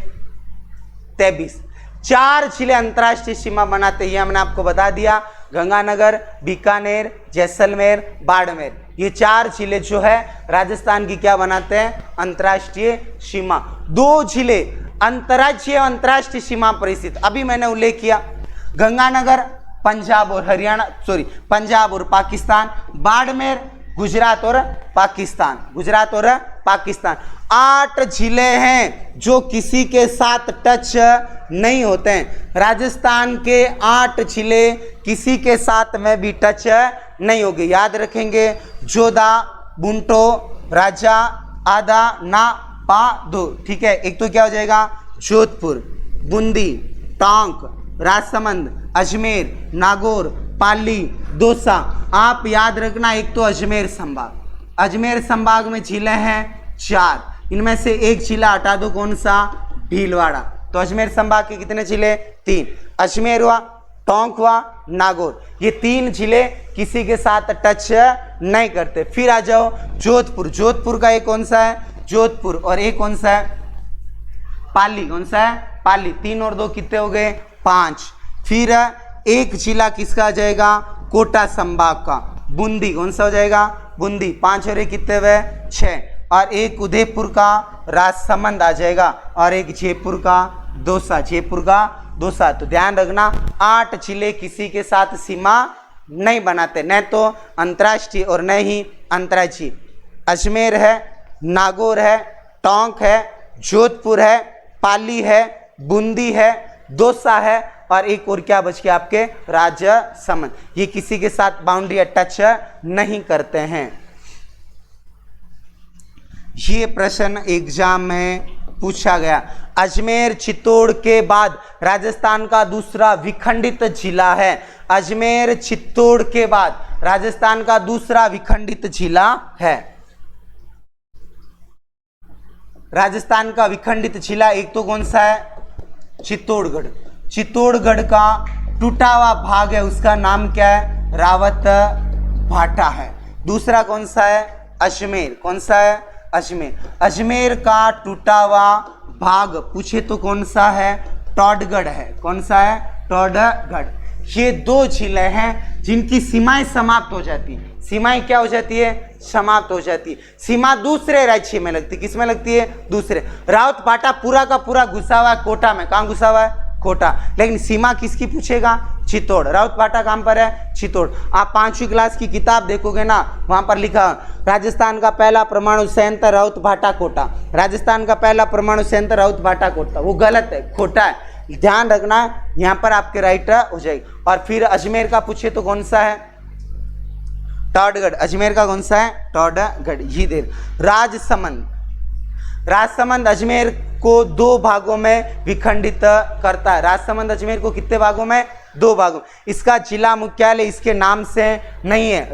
S1: 23। 4 जिले अंतर्राष्ट्रीय सीमा बनाते ही हमने आपको बता दिया, गंगानगर, बीकानेर, जैसलमेर, बाड़मेर। ये 4 जिले जो है राजस्थान की क्या बनाते हैं? अंतर्राष्ट्रीय सीमा। 2 जिले अंतर्राज्यीय अंतर्राष्ट्रीय सीमा पर स्थित। अभी मैंने उल्लेख किया गंगानगर पंजाब और हरियाणा, सॉरी पंजाब और पाकिस्तान, बाड़मेर गुजरात और पाकिस्तान, गुजरात और पाकिस्तान। 8 जिले हैं जो किसी के साथ टच नहीं होते हैं। राजस्थान के 8 जिले किसी के साथ में भी टच नहीं होंगे। याद रखेंगे, जोधा, बुंटो, राजा, आदा, ना, पा, दो। ठीक है। एक तो क्या हो जाएगा? जोधपुर, बूंदी, टोंक, राजसमंद, अजमेर, नागौर, पाली, दौसा। आप याद रखना, एक तो अजमेर संभाग, अजमेर संभाग में जिले हैं 4, इनमें से एक जिला हटा दो, कौन सा? भीलवाड़ा। तो अजमेर संभाग के कितने जिले? 3। अजमेर हुआ, टोंक हुआ, नागौर। ये 3 जिले किसी के साथ टच नहीं करते। फिर आ जाओ जोधपुर। जोधपुर का एक कौन सा है? जोधपुर। और एक कौन सा है? पाली। कौन सा है? पाली। 3 और 2 कितने हो गए? 5। फिर एक जिला किसका आ जाएगा? कोटा संभाग का, बूंदी। कौन सा हो जाएगा? बूंदी। 5 और 1 कितने हुए? 6। और एक उदयपुर का राजसमंद आ जाएगा और एक जयपुर का दौसा, जयपुर का दौसा। तो ध्यान रखना, 8 जिले किसी के साथ सीमा नहीं बनाते, न तो अंतर्राष्ट्रीय और न ही अंतर्राज्यीय। अजमेर है, नागौर है, टोंक है, जोधपुर है, पाली है, बूंदी है, दौसा है और एक और क्या बच गया आपके? राजसमंद। ये किसी के साथ बाउंड्री टच नहीं करते हैं। ये प्रश्न एग्जाम में पूछा गया। अजमेर चित्तौड़ के बाद राजस्थान का दूसरा विखंडित जिला है। अजमेर चित्तौड़ के बाद राजस्थान का दूसरा विखंडित जिला है। राजस्थान का विखंडित जिला एक तो कौन सा है? चित्तौड़गढ़। चित्तौड़गढ़ का टूटा हुआ भाग है, उसका नाम क्या है? रावतभाटा है। दूसरा कौन सा है? अजमेर। कौन सा है? अजमेर। अजमेर का टूटा हुआ भाग पूछे तो कौन सा है? टोडगढ़ है। कौन सा है? टोडगढ़। ये दो झीलें हैं जिनकी सीमाएं समाप्त हो जाती है। सीमाएं क्या हो जाती है? समाप्त हो जाती है। सीमा दूसरे राज्य में लगती है। किस में लगती है? दूसरे। राउत भाटा पूरा का पूरा घुसा हुआ है कोटा में। कहाँ घुसा हुआ है? कोटा। लेकिन सीमा किसकी पूछेगा? चित्तौड़। राउत भाटा कहाँ पर है? चित्तौड़। आप 5वीं क्लास की किताब देखोगे ना, वहां पर लिखा राजस्थान का पहला परमाणु संयंत्र राउत भाटा कोटा। राजस्थान का पहला परमाणु संयंत्र राउत भाटा कोटा। वो गलत है, खोटा है। ध्यान रखना, यहाँ पर आपके राइट हो जाएगी। और फिर अजमेर का पूछे तो कौन सा है? टॉडगढ़। अजमेर का कौन सा है? टॉडगढ़। ये देर। राजसमंद। राजसमंद अजमेर को 2 भागों में विखंडित करता है। राजसमंद अजमेर को कितने भागों में? 2 भागों। इसका जिला मुख्यालय इसके नाम से नहीं है।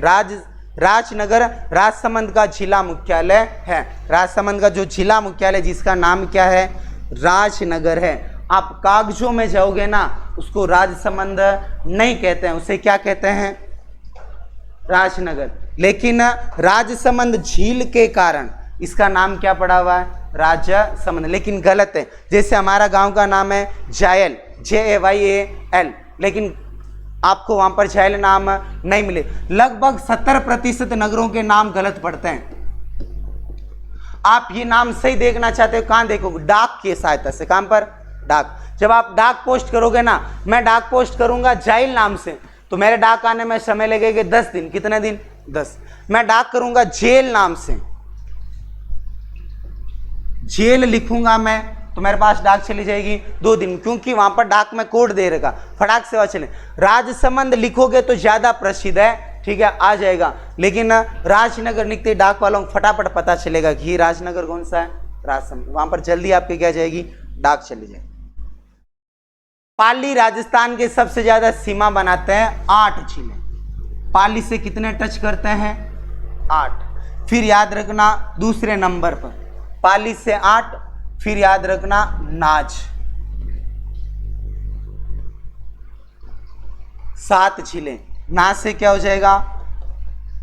S1: राजनगर राजसमंद का जिला मुख्यालय है। राजसमंद का जो जिला मुख्यालय जिसका नाम क्या है? राजनगर है। आप कागजों में जाओगे ना, उसको राजसमंद नहीं कहते हैं, उसे क्या कहते हैं? राजनगर। लेकिन राजसमंद झील के कारण इसका नाम क्या पड़ा हुआ है? राजसमंद। लेकिन गलत है। जैसे हमारा गांव का नाम है जायल, JAYAL, लेकिन आपको वहां पर जायल नाम नहीं मिले। लगभग 70% नगरों के नाम गलत पड़ते हैं। आप ये नाम सही देखना चाहते हो, कहां देखोगे? डाक की सहायता से। कहां पर? डाक। जब आप डाक पोस्ट करोगे ना, मैं डाक पोस्ट करूंगा जाइल नाम से, तो मेरे डाक आने में समय लगेगा 10 दिन। कितने दिन? 10। मैं डाक करूंगा जेल नाम से, जेल लिखूंगा मैं, तो मेरे पास डाक चली जाएगी 2 दिन, क्योंकि वहां पर डाक में कोड दे रहेगा, फटाक से चले। राजसमंद लिखोगे तो ज्यादा प्रसिद्ध है, ठीक है, आ जाएगा। लेकिन राजनगर लिखते डाक वालों को फटाफट पता चलेगा कि राजनगर कौन सा है? राजसमंद। वहां पर जल्दी आपके क्या जाएगी? डाक चली जाएगी। पाली राजस्थान के सबसे ज्यादा सीमा बनाते हैं 8 झीलें। पाली से कितने टच करते हैं? 8। फिर याद रखना दूसरे नंबर पर पाली से 8, फिर याद रखना नाज 7 झीलें। ना से क्या हो जाएगा?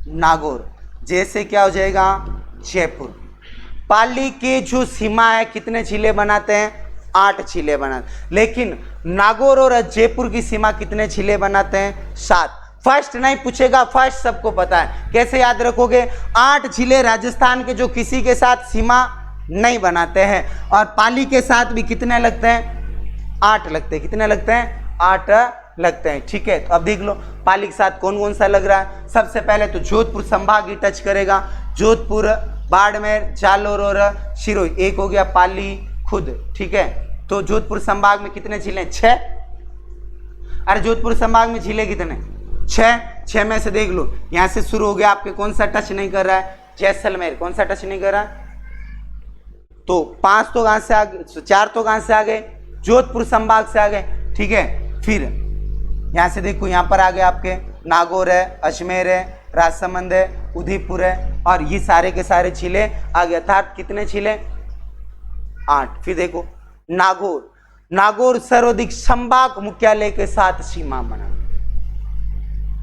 S1: नागौर। जैसे क्या हो जाएगा? जयपुर। पाली के जो सीमा है कितने झीलें बनाते हैं? 8 झीलें बनाते। लेकिन नागौर और जयपुर की सीमा कितने झीलें बनाते हैं? 7। फर्स्ट नहीं पूछेगा, फर्स्ट सबको पता है। कैसे याद रखोगे? 8 झीलें राजस्थान के जो किसी के साथ सीमा नहीं बनाते हैं। और पाली के साथ भी कितने लगते हैं? 8 लगते हैं। कितने लगते हैं? 8 लगते हैं। ठीक है, तो अब देख लो पाली के साथ कौन कौन सा लग रहा है। सबसे पहले तो जोधपुर संभाग ही टच करेगा। जोधपुर, बाड़मेर, जालोर और सिरोही। एक हो गया पाली खुद। ठीक है, तो जोधपुर संभाग में कितने झीलें? 6। अरे जोधपुर संभाग में झीलें कितने? 6 में से देख लो, यहां से शुरू हो गया आपके, कौन सा टच नहीं कर रहा है? जैसलमेर। कौन सा टच नहीं कर रहा है? तो 5 तो कहां से आ गए? 4 तो कहां से आ गए? जोधपुर संभाग से आ गए। ठीक है, फिर यहां से देखो, यहां पर आ गए आपके नागौर है, अजमेर है, राजसमंद है, उदयपुर है, और ये सारे के सारे झीलें आ गए। अर्थात कितने झीलें? 8। फिर देखो नागौर। नागौर सर्वाधिक संभाग मुख्यालय के साथ सीमा बना।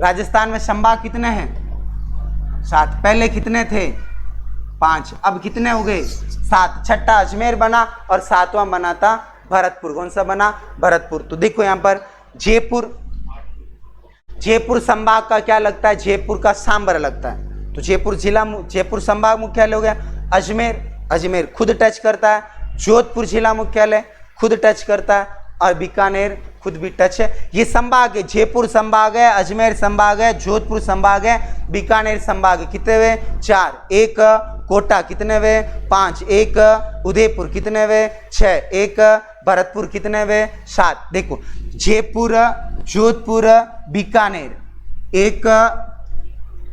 S1: राजस्थान में संभाग कितने हैं? 7। पहले कितने थे? 5। अब कितने हो गए? 7। छठा अजमेर बना और 7वां बना था भरतपुर। कौन सा बना? भरतपुर। तो देखो यहां पर जयपुर, जयपुर संभाग का क्या लगता है? जयपुर का सांबर लगता है। तो जयपुर जिला, जयपुर संभाग मुख्यालय हो गया। अजमेर, अजमेर खुद टच करता है। जोधपुर जिला मुख्यालय खुद टच करता है, और बीकानेर खुद भी टच है। ये संभाग है, जयपुर संभाग है, अजमेर संभाग है, जोधपुर संभाग है, बीकानेर संभाग है। कितने हुए? 4। 1 कोटा। कितने हुए? 5। 1 उदयपुर। कितने हुए? 6। 1 भरतपुर। कितने हुए? 7। देखो जयपुर, जोधपुर, बीकानेर, 1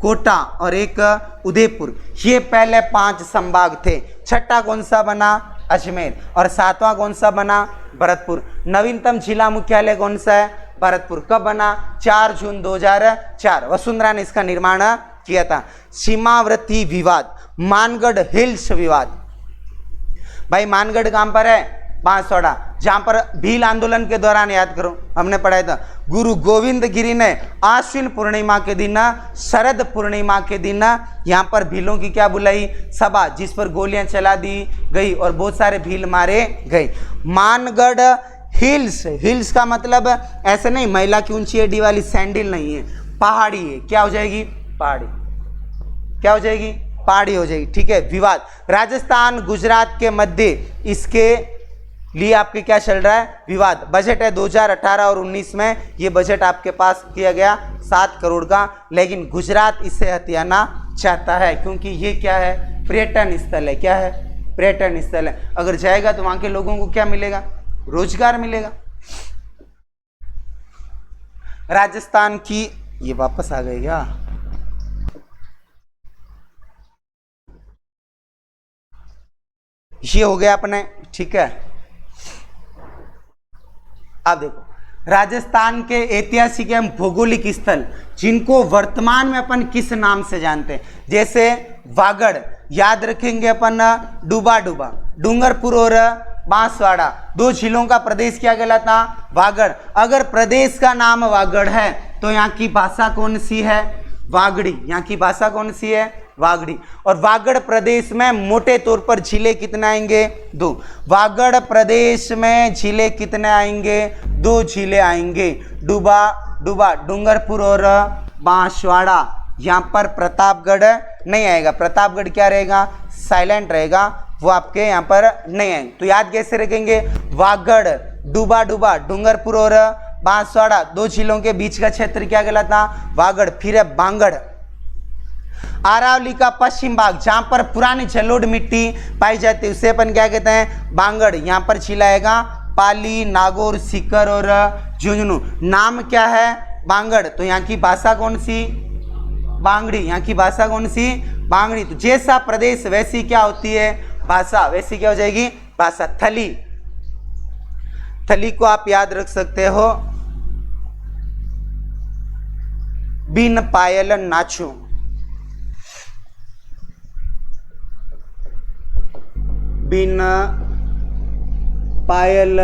S1: कोटा और 1 उदयपुर, ये पहले 5 संभाग थे। छठा कौन सा बना? अजमेर। और 7वां कौन सा बना? भरतपुर। नवीनतम जिला मुख्यालय कौन सा है? भरतपुर। कब बना? 4 जून 2004। वसुंधरा ने इसका निर्माण किया था। सीमावर्ती विवाद, मानगढ़ हिल्स विवाद। भाई मानगढ़ कहां पर है? बांसवाड़ा, जहां पर भील आंदोलन के दौरान, याद करो हमने पढ़ाया था, गुरु गोविंद गिरी ने आश्विन पूर्णिमा के दिन, शरद पूर्णिमा के दिन यहां पर भीलों की क्या बुलाई? सभा, जिस पर गोलियां चला दी गई और बहुत सारे भील मारे गए। मानगढ़ हिल्स, हिल्स का मतलब ऐसे नहीं महिला की ऊंची एडी वाली सैंडल नहीं है, पहाड़ी है। क्या हो जाएगी? पहाड़ी। क्या हो जाएगी? पहाड़ी हो जाएगी। ठीक है। विवाद, राजस्थान गुजरात के मध्य इसके लिए आपके क्या चल रहा है? विवाद। बजट है 2018 और 19 में, ये बजट आपके पास किया गया 7 करोड़ का, लेकिन गुजरात इसे हथियाना चाहता है क्योंकि ये क्या है? पर्यटन स्थल है। क्या है? पर्यटन स्थल है। अगर जाएगा तो वहां के लोगों को क्या मिलेगा? रोजगार मिलेगा। राजस्थान की, ये वापस आ गए क्या? ये हो गया अपने। ठीक है। अब देखो, राजस्थान के ऐतिहासिक एवं भौगोलिक स्थल जिनको वर्तमान में अपन किस नाम से जानते हैं, जैसे वागड़, याद रखेंगे अपन डूबा डूबा, डूंगरपुर और बांसवाड़ा, 2 जिलों का प्रदेश क्या कहलाता? वागड़। अगर प्रदेश का नाम वागड़ है तो यहाँ की भाषा कौन सी है? वागड़ी। यहाँ की भाषा कौन सी है? वागड़ी। और वागड़ प्रदेश में मोटे तौर पर जिले कितने आएंगे? 2। वागड़ प्रदेश में जिले कितने आएंगे? 2 जिले आएंगे, डूबा डूबा, डूंगरपुर और बांसवाड़ा। यहाँ पर प्रतापगढ़ नहीं आएगा। प्रतापगढ़ क्या रहेगा? साइलेंट रहेगा, वो आपके यहाँ पर नहीं आएंगे। तो याद कैसे रखेंगे? वागड़, डूबा डूबा, डूंगरपुर और बांसवाड़ा, 2 जिलों के बीच का क्षेत्र क्या कहलाता? वागड़। फिर है बांगड़, अरावली का पश्चिम भाग जहां पर पुरानी जलोढ़ मिट्टी पाई जाती है उसे अपन क्या कहते हैं? बांगड़। यहाँ पर जिला आएगा पाली, नागौर, सीकर और झुंझुनू। नाम क्या है? बांगड़। तो यहाँ की भाषा कौन सी? बांगड़ी। यहाँ की भाषा कौन सी? बांगड़ी। तो जैसा प्रदेश वैसी क्या होती है? भाषा। वैसी क्या हो जाएगी? भाषा। थली, थली को आप याद रख सकते हो, बिन पायल नाचू। बिन पायल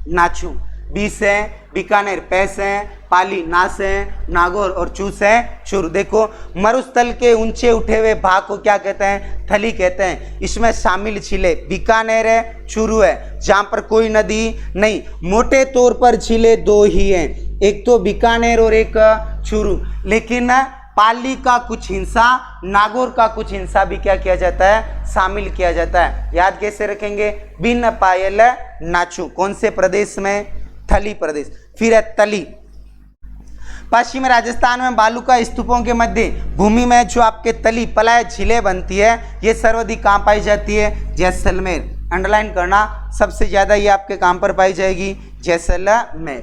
S1: नाचू। बीस है बीकानेर, पैस है पाली, नास है नागौर और चूस है चूरू। देखो, मरुस्थल के ऊंचे उठे हुए भाग को क्या कहते हैं? थली कहते हैं। इसमें शामिल जिले बीकानेर है, चूरू है, जहां पर कोई नदी नहीं। मोटे तौर पर जिले 2 ही हैं, एक तो बीकानेर और एक चूरू। लेकिन पाली का कुछ हिस्सा, नागौर का कुछ हिस्सा भी क्या किया जाता है? शामिल किया जाता है। याद कैसे रखेंगे? बिन पायल नाचू। कौन से प्रदेश में? थली प्रदेश। फिर है तली, पश्चिमी राजस्थान में बालू का स्तूपों के मध्य भूमि में जो आपके तली पलाय झीलें बनती है, ये सर्वाधिक कहाँ पाई जाती है? जैसलमेर। अंडरलाइन करना, सबसे ज्यादा ये आपके काम पर पाई जाएगी जैसलमेर।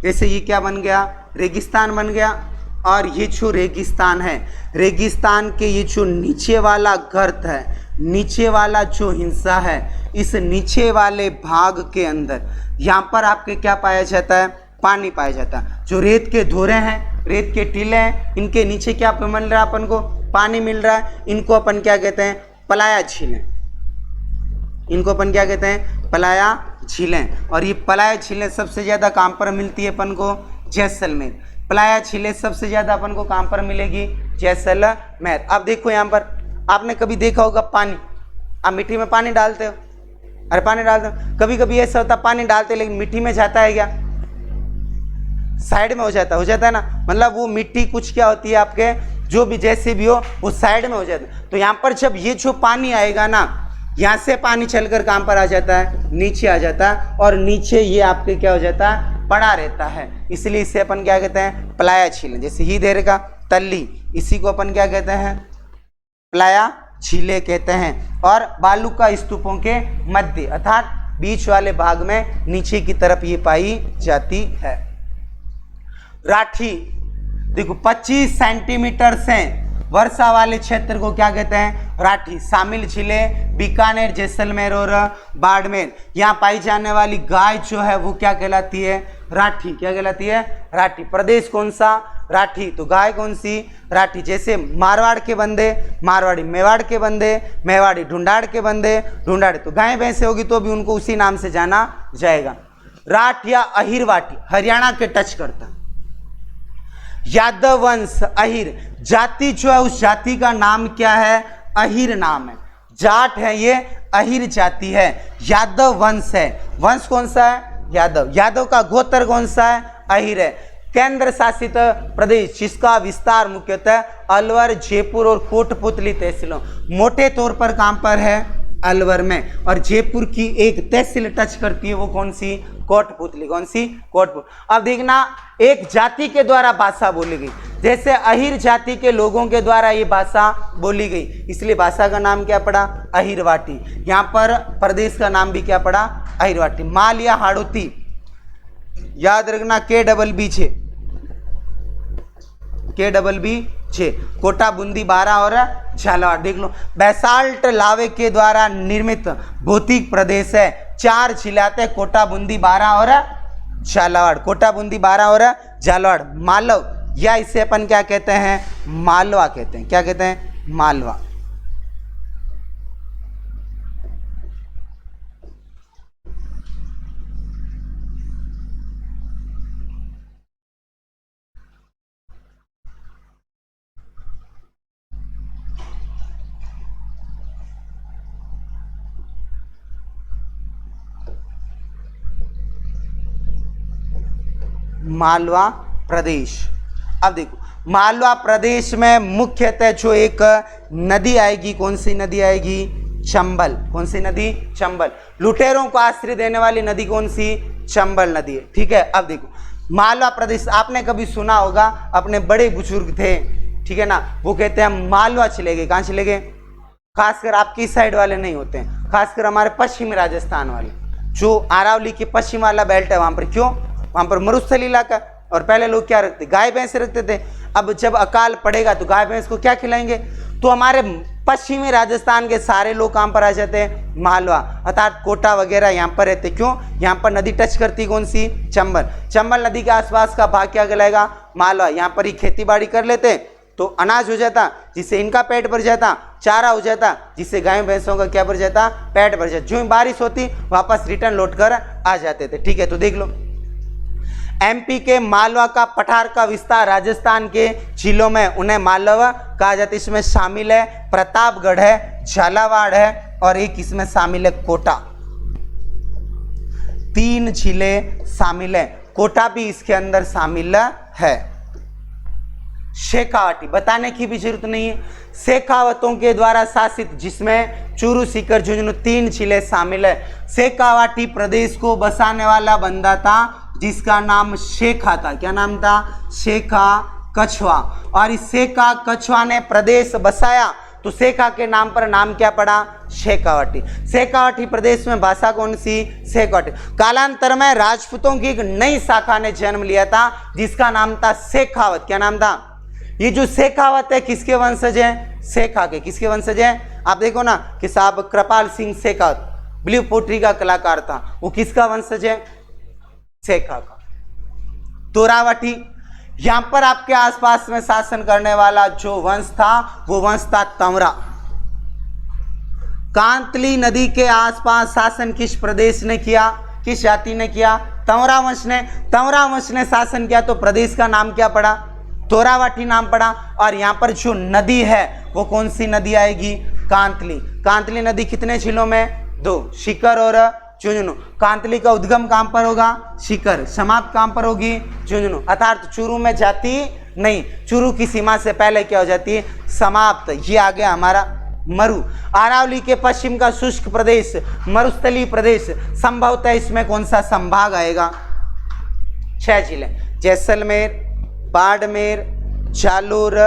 S1: जैसे ये क्या बन गया? रेगिस्तान बन गया। और ये जो रेगिस्तान है, रेगिस्तान के ये जो नीचे वाला गर्त है, नीचे वाला जो हिस्सा है, इस नीचे वाले भाग के अंदर यहाँ पर आपके क्या पाया जाता है? पानी पाया जाता है। जो रेत के धोरे हैं, रेत के टीले हैं, इनके नीचे क्या मिल रहा है? अपन को पानी मिल रहा है। इनको अपन क्या कहते हैं? पलाया झीलें। इनको अपन क्या कहते हैं? पलाया झीलें। और ये पलाया झीलें सबसे ज्यादा काम पर मिलती है अपन को? जैसलमेर। पलाया झीलें सबसे ज्यादा अपन को कहां पर मिलेगी? जैसलमेर। अब देखो यहाँ पर आपने कभी देखा होगा पानी, आप मिट्टी में पानी डालते हो, अरे पानी डालते हो, कभी कभी ऐसा होता है पानी डालते लेकिन मिट्टी में जाता है क्या? साइड में हो जाता है ना। मतलब वो मिट्टी कुछ क्या होती है आपके, जो भी जैसे भी हो वो साइड में हो जाता है। तो यहाँ पर जब ये जो पानी आएगा ना, यहाँ से पानी चलकर कहां पर आ जाता है? नीचे आ जाता है। और नीचे ये आपके क्या हो जाता है? पड़ा रहता है। इसलिए इसे अपन क्या कहते हैं? पलाया झीलें। जैसे ही देर का तल्ली, इसी को अपन क्या कहते हैं? पलाया झीलें कहते हैं। और बालू का स्तूपों के मध्य अर्थात बीच वाले भाग में नीचे की तरफ ये पाई जाती है। राठी, देखो 25 सेंटीमीटर से वर्षा वाले क्षेत्र को क्या कहते हैं? राठी। शामिल जिले बीकानेर, जैसलमेर और बाड़मेर। यहाँ पाई जाने वाली गाय जो है वो क्या कहलाती है? राठी। क्या कहलाती है? राठी। प्रदेश कौन सा? राठी। तो गाय कौन सी? राठी। जैसे मारवाड़ के बंदे मारवाड़ी, मेवाड़ के बंदे मेवाड़ी, ढूंढाड़ के बंदे ढूंढाड़ी। तो गाय भैंसे होगी तो भी उनको उसी नाम से जाना जाएगा। राठ या अहिरवाटी हरियाणा के टच करता। यादव वंश अहिर, जाति जो है उस जाति का नाम क्या है? अहिर नाम है, जाट है ये, अहिर जाति है, यादव वंश है। वंश कौन सा है? यादव। यादव का गोत्र कौन सा है? अहिर है। केंद्र शासित प्रदेश जिसका विस्तार मुख्यतः अलवर, जयपुर और कोटपुतली तहसीलों, मोटे तौर पर कहां पर है? अलवर में। और जयपुर की एक तहसील टच करती है, वो कौन सी? कोटपुतली। कौन सी? कोटपुतली। अब देखना, एक जाति के द्वारा भाषा बोली गई, जैसे अहिर जाति के लोगों के द्वारा ये भाषा बोली गई, इसलिए भाषा का नाम क्या पड़ा? अहिरवाटी। यहाँ पर प्रदेश का नाम भी क्या पड़ा? अहिरवाटी। माल या हाड़ौती, याद रखना K-BB 6, कोटा, बूंदी, बारा और झालावाड़। देख लो, बैसाल्ट लावे के द्वारा निर्मित भौतिक प्रदेश है। 4 जिले आते हैं, कोटा, बूंदी, बारा और झालावाड़। कोटा, बूंदी, बारा और झालावाड़। मालव, या इसे अपन क्या कहते हैं? मालवा कहते हैं। क्या कहते हैं? मालवा। मालवा प्रदेश। अब देखो, मालवा प्रदेश में मुख्यतः जो एक नदी आएगी, कौन सी नदी आएगी? चंबल। कौन सी नदी? चंबल। लुटेरों को आश्रय देने वाली नदी कौन सी? चंबल नदी है। ठीक है। अब देखो, मालवा प्रदेश आपने कभी सुना होगा, अपने बड़े बुजुर्ग थे, ठीक है ना, वो कहते हैं मालवा चले गए। कहाँ चले गए? खासकर आपकी साइड वाले नहीं होते हैं, खासकर हमारे पश्चिमी राजस्थान वाले, जो अरावली के पश्चिम वाला बेल्ट है, वहां पर। क्यों? वहां पर मरुस्थली इलाका, और पहले लोग क्या रखते? गाय भैंस रखते थे। अब जब अकाल पड़ेगा तो गाय भैंस को क्या खिलाएंगे? तो हमारे पश्चिमी राजस्थान के सारे लोग कहां पर आ जाते हैं? मालवा, अर्थात कोटा वगैरह यहाँ पर रहते। क्यों? यहाँ पर नदी टच करती कौन सी? चंबल। चंबल नदी के आसपास का भाग क्या कहलाएगा? मालवा। यहाँ पर ही खेती बाड़ी कर लेते तो अनाज हो जाता, जिससे इनका पेट भर जाता, चारा हो जाता, जिससे गाय भैंसों का क्या भर जाता? पेट भर जाता। जो ही बारिश होती वापस रिटर्न लौट कर आ जाते थे। ठीक है, तो देख लो, एमपी के मालवा का पठार का विस्तार राजस्थान के जिलों में उन्हें मालवा कहा जाता है। इसमें शामिल है प्रतापगढ़ है, झालावाड़ है, और एक इसमें शामिल है कोटा। 3 जिले शामिल है, कोटा भी इसके अंदर शामिल है। शेखावाटी बताने की भी जरूरत नहीं है। शेखावतों के द्वारा शासित, जिसमें चूरू, सीकर, झुंझुनू 3 जिले शामिल है। शेखावाटी प्रदेश को बसाने वाला बंदा था जिसका नाम शेखा था। क्या नाम था? शेखा कछवा। और इस शेखा कछवा ने प्रदेश बसाया तो शेखा के नाम पर नाम क्या पड़ा? शेखावाटी। शेखावाटी प्रदेश में भाषा कौन सी? शेखावाटी। कालांतर में राजपूतों की एक नई शाखा ने जन्म लिया था जिसका नाम था शेखावत। क्या नाम था? ये जो शेखावत है किसके वंशज है? शेखा के। किसके वंशज है? आप देखो ना कि साहब कृपाल सिंह शेखावत ब्लू पोट्री का कलाकार था, वो किसका वंशज है? शेखा का। तोरावटी, यहां पर आपके आसपास में शासन करने वाला जो वंश था वो वंश था तंवरा। कांतली नदी के आसपास शासन किस प्रदेश ने किया? किस जाति ने किया? तंवरा वंश ने। तंवरा वंश ने शासन किया तो प्रदेश का नाम क्या पड़ा? तोरावटी नाम पड़ा। और यहां पर जो नदी है वो कौन सी नदी आएगी? कांतली। कांतली नदी कितने जिलों में? 2, सीकर और झुंझुनू। कांतली का उद्गम कहां पर होगा? सीकर। समाप्त कहां पर होगी? झुंझुनू। अर्थात चूरू में जाती नहीं, चूरू की सीमा से पहले क्या हो जाती है? समाप्त। ये आ गया हमारा मरु। अरावली के पश्चिम का शुष्क प्रदेश, मरुस्थलीय प्रदेश, संभवतः इसमें कौन सा संभाग आएगा? 6 जिले, जैसलमेर, बाड़मेर, जालोर,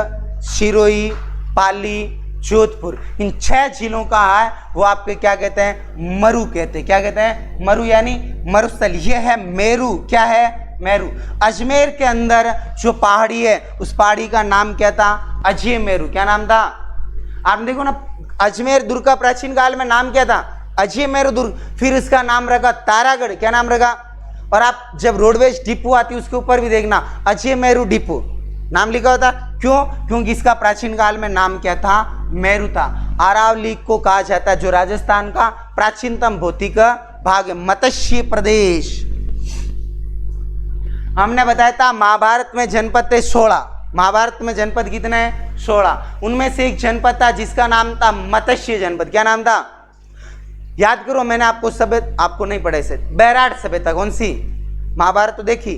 S1: सिरोही, पाली, जोधपुर। इन 6 जिलों का है वो आपके क्या कहते हैं? मरु कहते हैं। क्या कहते हैं? मरु यानी मरुस्थल। ये है मेरू। क्या है? मेरू। अजमेर के अंदर जो पहाड़ी है उस पहाड़ी का नाम क्या था? अजय मेरू। क्या नाम था? आप देखो ना, अजमेर दुर्ग का प्राचीन काल में नाम क्या था? अजय मेरू दुर्ग। फिर इसका नाम रखा तारागढ़। क्या नाम रखा? और आप जब रोडवेज डिपो आती है उसके ऊपर भी देखना अजय मेरू डिपो नाम लिखा होता। क्यों? क्योंकि इसका प्राचीन काल में नाम क्या था? मेरू था। अरावली को कहा जाता है जो राजस्थान का प्राचीनतम भौतिक भाग है, मत्स्य प्रदेश। हमने बताया था महाभारत में जनपद थे 16। महाभारत में जनपद कितने हैं? 16। उनमें से एक जनपद था जिसका नाम था मत्स्य जनपद। क्या नाम था? याद करो, मैंने आपको सभ्यता आपको नहीं पढ़े से। बैराट सभ्यता कौन सी? महाभारत तो देखी,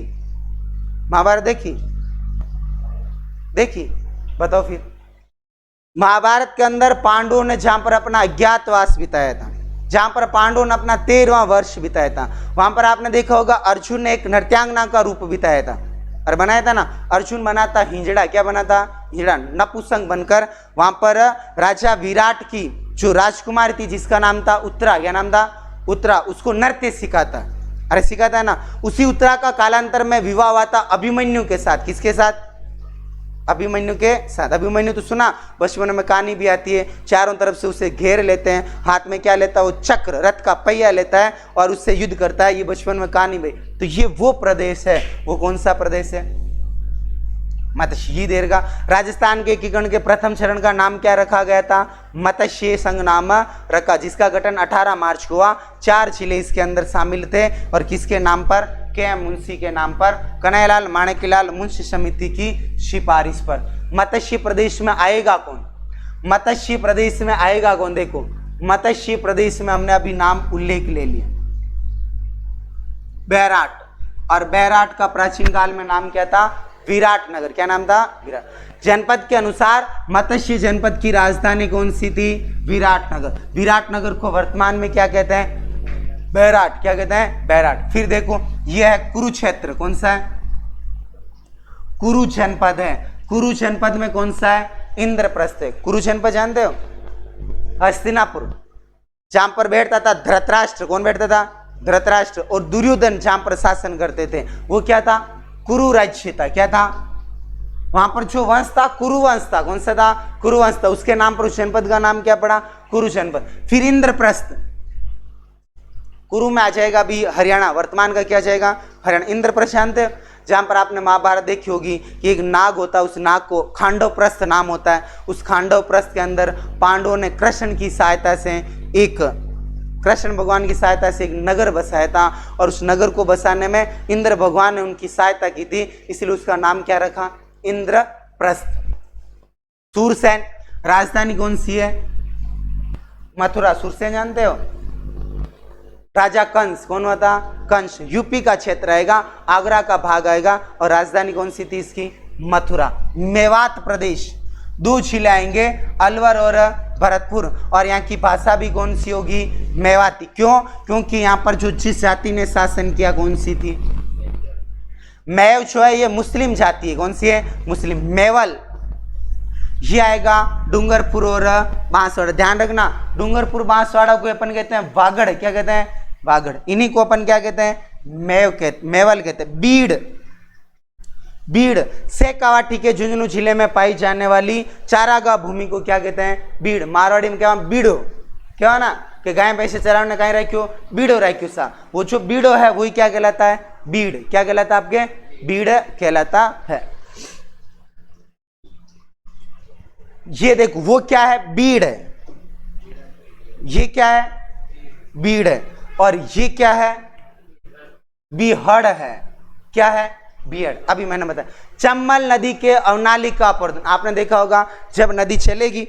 S1: महाभारत देखी देखी, बताओ फिर। महाभारत के अंदर पांडवों ने जहां पर अपना अज्ञातवास बिताया था, जहां पर पांडवों ने अपना 13वां वर्ष बिताया था, वहां पर आपने देखा होगा अर्जुन ने एक नृत्यांगना का रूप बिताया था और बनाया था ना। अर्जुन बना था हिजड़ा। क्या बना था? हिजड़ा, नपुंसक बनकर वहां पर राजा विराट की जो राजकुमारी थी जिसका नाम था उत्तरा। क्या नाम था? उत्तरा। उसको नृत्य सिखाता, अरे सिखाता है ना। उसी उत्तरा का कालांतर में विवाह हुआ था अभिमन्यु के साथ। किसके साथ? अभिमन्यु के साथ। अभिमन्यु तो सुना, बचपन में कहानी भी आती है। चारों तरफ से उसे घेर लेते हैं, हाथ में क्या लेता है? वो चक्र, रथ का पहिया लेता है और उससे युद्ध करता है। ये बचपन में कहानी भाई। तो ये वो प्रदेश है, वो कौन सा प्रदेश है? मत्स्य दीर्घ। राजस्थान के एकीकरण के प्रथम चरण का नाम क्या रखा गया था? मत्स्य संघ नाम रखा, जिसका गठन 18 मार्च को हुआ। 4 जिले इसके अंदर शामिल थे और किसके नाम पर? के मुंशी के नाम पर, कन्हैयालाल माणिक्यलाल मुंशी समिति की सिफारिश पर। मत्स्य प्रदेश में आएगा कौन? मत्स्य प्रदेश में आएगा कौन? देखो, मत्स्य प्रदेश में हमने अभी नाम उल्लेख ले लिया, बैराट। और बैराट का प्राचीन काल में नाम क्या था? विराटनगर। क्या नाम था? विराट। जनपद के अनुसार मत्स्य जनपद की राजधानी कौन सी थी? विराटनगर। विराटनगर को वर्तमान में क्या कहते हैं? बैराट। क्या कहते हैं? बैराट। फिर देखो, यह है कुरुक्षेत्र। कौन सा है? कुरु जनपद है। कुरु जनपद में कौन सा है? इंद्रप्रस्थ है। कुरु जनपद जानते हो? हस्तिनापुर, जहां पर बैठता था धृतराष्ट्र। कौन बैठता था? धृतराष्ट्र। और दुर्योधन जहां पर शासन करते थे वो क्या था? कुरु राज्य था। क्या था? वहां पर जो वंश था कुरुवंश था। कौन सा था? कुरुवंश था। उसके नाम पर उस जनपद का नाम क्या पड़ा? कुरु जनपद। फिर इंद्रप्रस्थ, कुरु में आ जाएगा अभी हरियाणा, वर्तमान का क्या जाएगा? हरियाणा। इंद्रप्रस्थ जानते हो? जहां पर आपने महाभारत देखी होगी कि एक नाग होता है, उस नाग को खांडवप्रस्थ नाम होता है। उस खांडवप्रस्थ के अंदर पांडवों ने कृष्ण की सहायता से कृष्ण भगवान की सहायता से एक नगर बसाया था और उस नगर को बसाने में इंद्र भगवान ने उनकी सहायता की थी, इसलिए उसका नाम क्या रखा? इंद्रप्रस्थ। सूरसेन, राजधानी कौन सी है? मथुरा। सूरसेन जानते हो? राजा कंस। कौन हुआ था? कंस। यूपी का क्षेत्र आएगा, आगरा का भाग आएगा और राजधानी कौन सी थी इसकी? मथुरा। मेवात प्रदेश, 2 जिले आएंगे, अलवर और भरतपुर, और यहाँ की भाषा भी कौन सी होगी? मेवाती। क्यों? क्योंकि यहाँ पर जो जिस जाति ने शासन किया कौन सी थी? मैव जो है ये मुस्लिम जाति है। कौन सी है? मुस्लिम। मेवल ये आएगा डूंगरपुर और बांसवाड़ा। ध्यान रखना, डूंगरपुर बांसवाड़ा को अपन कहते हैं वागड़। क्या कहते हैं? वागड़। इन्हीं को अपन क्या कहते हैं? मेवल कहते हैं। बीड़ शेखावाटी के झुंझुनू जिले में पाई जाने वाली चारागाह भूमि को क्या कहते हैं? बीड़। मारवाड़ी में क्या? बीड़ो। क्या ना कि गाय भैंसे चराने कहीं रखियो? बीड़ो रखियो सा। वो जो बीड़ो है वही क्या कहलाता है? बीड़। क्या कहलाता है आपके? बीड़ कहलाता है। ये देखो, वो क्या है? बीड़ है। ये क्या है? बीड़ है। और ये क्या है? बीहड़ है। क्या है? बीहड़। अभी मैंने बताया चंबल नदी के अवनाली का अपर्दन। आपने देखा होगा जब नदी चलेगी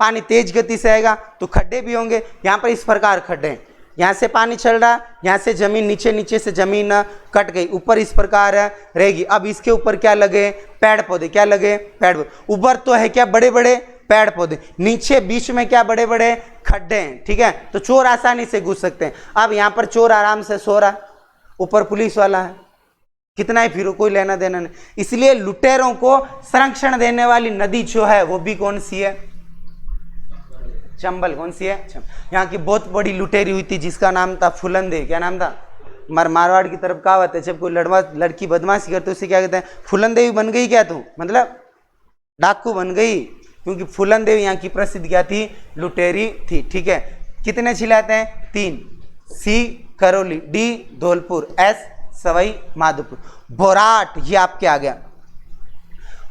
S1: पानी तेज गति से आएगा तो खड्डे भी होंगे। यहाँ पर इस प्रकार खड्डे हैं, यहाँ से पानी चल रहा है, यहाँ से जमीन नीचे, नीचे से जमीन कट गई, ऊपर इस प्रकार रहेगी। अब इसके ऊपर क्या लगे? पेड़ पौधे। क्या लगे? पेड़ पौधे। ऊपर तो है क्या? बड़े बड़े पेड़ पौधे। नीचे बीच में क्या? बड़े बड़े खड्डे हैं। ठीक है, तो चोर आसानी से घुस सकते हैं। अब यहाँ पर चोर आराम से सो रहा है, ऊपर पुलिस वाला है, कितना ही फिरो, कोई लेना देना नहीं। इसलिए लुटेरों को संरक्षण देने वाली नदी जो है वो भी कौन सी है? चंबल। कौन सी है? यहाँ की बहुत बड़ी लुटेरी हुई थी जिसका नाम था फुलंदे। क्या नाम था? मारवाड़ की तरफ कहावत है, जब कोई लड़की बदमाशी करते उसे क्या कहते हैं? फुलंदेवी बन गई क्या तू? मतलब डाकू बन गई, क्योंकि फुलंदेवी यहाँ की प्रसिद्ध क्या थी? लुटेरी थी। ठीक है, कितने जिले आते हैं? 3। C Karauli, D Dholpur, S Sawai Madhopur. बोराट ये आपके आ गया।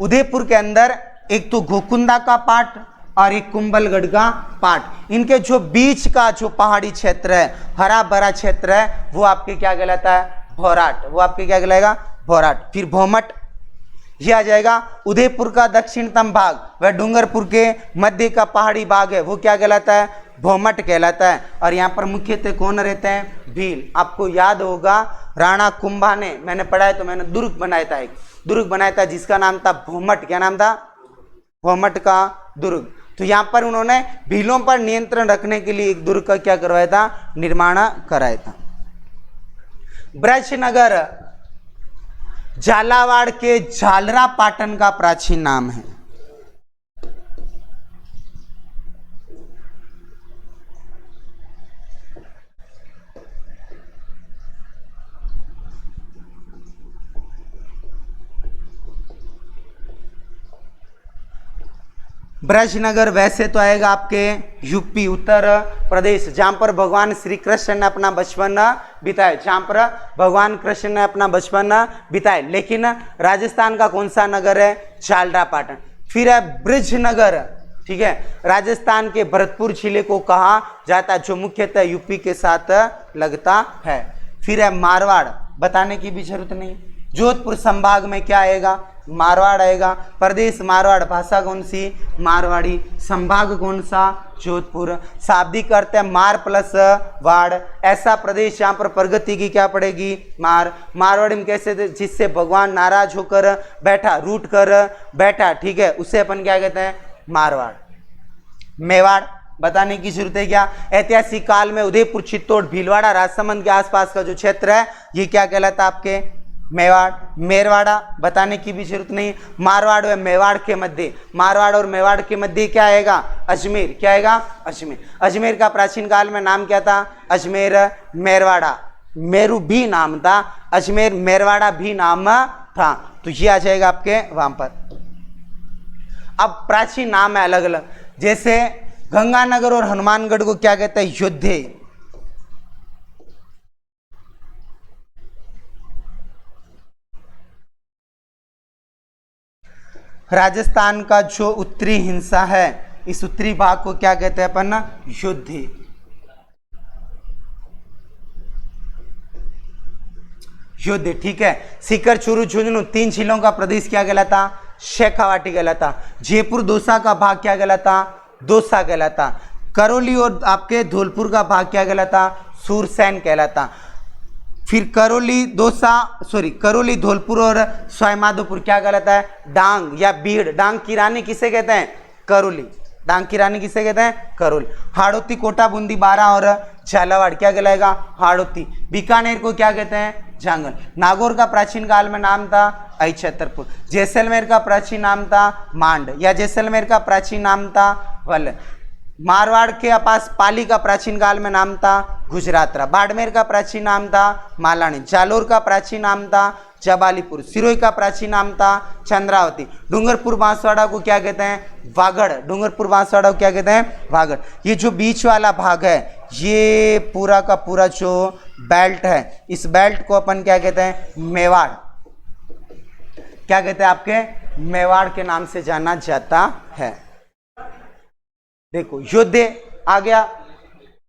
S1: उदयपुर के अंदर एक तो गोकुंदा का पाठ और एक कुंभलगढ़ का पाठ, इनके जो बीच का जो पहाड़ी क्षेत्र है, हरा भरा क्षेत्र है, वो आपके क्या कहलाता है? भोराट। वो आपके क्या कहलाएगा? भौराट। फिर भौमट, ये आ जाएगा उदयपुर का दक्षिणतम भाग, वह डूंगरपुर के मध्य का पहाड़ी भाग है, वो क्या कहलाता है, भौमट कहलाता है। और यहाँ पर मुख्यतः कौन रहते हैं, भील। आपको याद होगा राणा कुंभा ने, मैंने पढ़ा है तो मैंने दुर्ग बनाया था, एक दुर्ग बनाया था जिसका नाम था भौमट। क्या नाम था, भौमट का दुर्ग। तो यहाँ पर उन्होंने भीलों पर नियंत्रण रखने के लिए एक दुर्ग का क्या करवाया था, निर्माण कराया था। ब्रजनगर झालावाड़ के झालरा पाटन का प्राचीन नाम है। ब्रजनगर वैसे तो आएगा आपके यूपी उत्तर प्रदेश, जहां पर भगवान श्री कृष्ण ने अपना बचपन बिताया, जहां पर भगवान कृष्ण ने अपना बचपन बिताया। लेकिन राजस्थान का कौन सा नगर है, झालरा पाटन। फिर है ब्रजनगर, ठीक है, राजस्थान के भरतपुर जिले को कहा जाता है, जो मुख्यतः यूपी के साथ लगता है। फिर है मारवाड़, बताने की भी जरूरत नहीं। जोधपुर संभाग में क्या आएगा, मारवाड़ आएगा। प्रदेश मारवाड़, भाषा कौन सी, मारवाड़ी। संभाग कौन सा, जोधपुर। शाब्दिक अर्थ है मार प्लस वाड़, ऐसा प्रदेश जहाँ पर प्रगति की क्या पड़ेगी, मार। मारवाड़ी में कैसे, जिससे भगवान नाराज होकर बैठा, रूठ कर बैठा, ठीक है, उसे अपन क्या कहते हैं, मारवाड़। मेवाड़, बताने की जरूरत है क्या, ऐतिहासिक काल में उदयपुर, चित्तौड़, भीलवाड़ा, राजसमंद के आसपास का जो क्षेत्र है ये क्या कहलाता है आपके, मेवाड़। मेरवाड़ा, बताने की भी जरूरत नहीं। मारवाड़ व मेवाड़ के मध्य, मारवाड़ और मेवाड़ के मध्य क्या आएगा, अजमेर। क्या आएगा, अजमेर। अजमेर का प्राचीन काल में नाम क्या था, अजमेर मेरवाड़ा। मेरू भी नाम था, अजमेर मेरवाड़ा भी नाम था। तो ये आ जाएगा आपके वहां पर। अब प्राचीन नाम है अलग अलग, जैसे गंगानगर और हनुमानगढ़ को क्या कहते हैं, योद्धे। राजस्थान का जो उत्तरी हिस्सा है, इस उत्तरी भाग को क्या कहते हैं अपन, योद्धे। योद्धे, ठीक है। सीकर, चूरू, झुंझुनू, 3 जिलों का प्रदेश क्या कहलाता, शेखावाटी कहलाता। जयपुर दौसा का भाग क्या कहलाता, दौसा कहलाता। करौली और आपके धौलपुर का भाग क्या कहलाता, सूरसैन कहलाता। फिर करौली धौलपुर और सवाईमाधोपुर क्या कहलाता है, डांग या बीड़। डांग की रानी किसे कहते हैं, करौली। डांग की रानी किसे कहते हैं, करौली। हाड़ौती, कोटा, बूंदी, बारां और झालावाड़ क्या कहलाएगा, हाड़ौती। बीकानेर को क्या कहते हैं, जांगल। नागौर का प्राचीन काल में नाम था अहिछत्रपुर। जैसलमेर का प्राचीन नाम था मांड, या जैसलमेर का प्राचीन नाम था वल। मारवाड़ के पास पाली का प्राचीन काल में नाम था गुजरातरा। बाड़मेर का प्राचीन नाम था मालानी। जालोर का प्राचीन नाम था जबालीपुर। सिरोही का प्राचीन नाम था चंद्रावती। डूंगरपुर बांसवाड़ा को क्या कहते हैं, वागड़। डूंगरपुर बांसवाड़ा को क्या कहते हैं, वागड़। ये जो बीच वाला भाग है, ये पूरा का पूरा जो बेल्ट है, इस बेल्ट को अपन क्या कहते हैं, मेवाड़। क्या कहते हैं आपके, मेवाड़ के नाम से जाना जाता है। देखो योद्धे आ गया,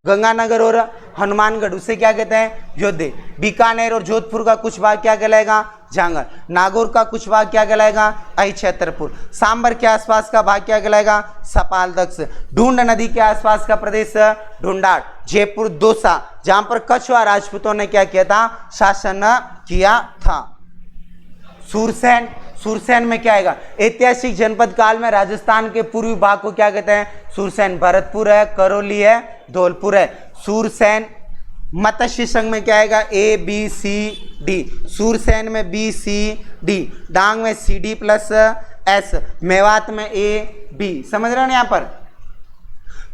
S1: गंगानगर और हनुमानगढ़ उसे क्या कहते हैं, योद्धे। बीकानेर और जोधपुर का कुछ भाग क्या कहलाएगा, जांगल। नागौर का कुछ भाग क्या कहलाएगा, अहिछत्रपुर। सांबर के आसपास का भाग क्या कहलाएगा, सपाल दक्ष। ढूंढ नदी के आसपास का प्रदेश ढूंढाट। जयपुर दौसा, जहां पर कच्छ व राजपूतों ने क्या किया था, शासन किया था। सूरसैन, सूरसैन में क्या आएगा, ऐतिहासिक जनपद काल में राजस्थान के पूर्वी भाग को क्या कहते हैं, सूरसैन। भरतपुर है, करौली है, धौलपुर है। सूरसैन। मत्स्य संघ में क्या आएगा, ए बी सी डी। सूरसैन में बी सी डी। डांग में C D plus S. Mewat में ए बी। समझ रहे हो ना यहाँ पर।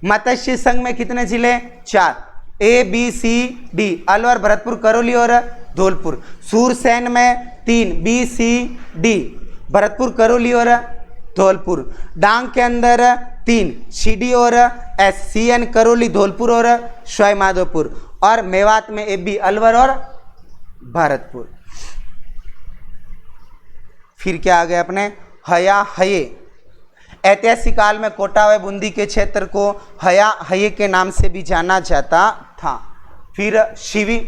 S1: मत्स्य संघ में कितने जिले, 4, A B C D. Alwar, Bharatpur, Karauli और धौलपुर। सूरसैन में 3, B C D. Bharatpur, Karauli और धौलपुर। डांग के अंदर 3, सी डी और S. C N, Karauli, Dholpur और सवाईमाधोपुर। और मेवात में ए बी, अलवर और भरतपुर। फिर क्या आ गया अपने, हया हये। ऐतिहासिक काल में कोटा व बूंदी के क्षेत्र को हया हये के नाम से भी जाना जाता था। फिर शिवी,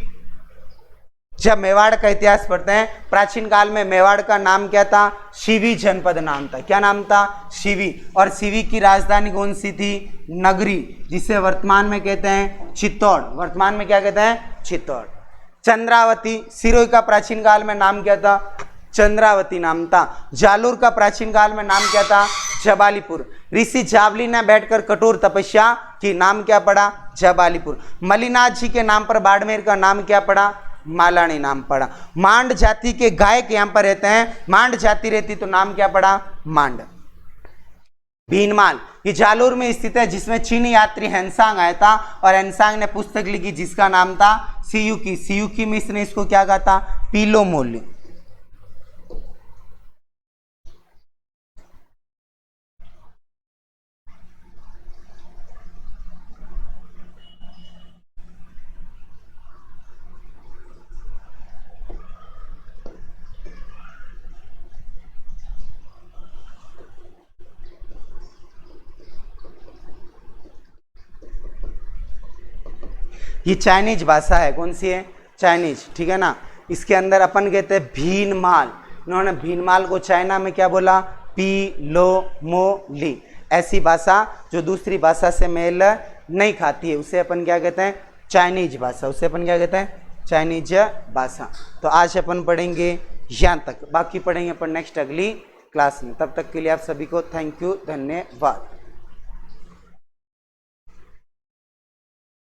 S1: जब मेवाड़ का इतिहास पढ़ते हैं, प्राचीन काल में मेवाड़ का नाम क्या था? शिवी जनपद नाम था। क्या नाम था? शिवी। और शिवी की राजधानी कौन सी थी? नगरी, जिसे वर्तमान में कहते हैं चित्तौड़। वर्तमान में क्या कहते हैं? चित्तौड़। चंद्रावती, सिरोही का प्राचीन काल में नाम क्या था? चंद्रावती नाम था। जालूर का प्राचीन काल में नाम क्या था? जबालीपुर। ऋषि जावली ने बैठकर कठोर तपस्या की, नाम क्या पड़ा? जबालीपुर। मलिनाथ जी के नाम पर बाड़मेर का नाम क्या पड़ा? मालानी नाम पड़ा। मांड जाति के गायक यहां पर रहते हैं, मांड जाति रहती तो नाम क्या पड़ा? मांड। भीनमाल, ये जालोर में स्थित है, जिसमें चीनी यात्री हेनसांग आया था और हेनसांग ने पुस्तक लिखी जिसका नाम था सियुकी। सियुकी में इसने इसको क्या कहा था? पीलो मोल। ये चाइनीज भाषा है। कौन सी है? चाइनीज, ठीक है ना। इसके अंदर अपन कहते हैं भीनमाल। इन्होंने भीनमाल को चाइना में क्या बोला? पीलोमोली। ऐसी भाषा जो दूसरी भाषा से मेल नहीं खाती है उसे अपन क्या कहते हैं? चाइनीज भाषा। उसे अपन क्या कहते हैं? चाइनीज भाषा। तो आज अपन पढ़ेंगे यहाँ तक, बाकी पढ़ेंगे अपन नेक्स्ट अगली क्लास में। तब तक के लिए आप सभी को थैंक यू, धन्यवाद।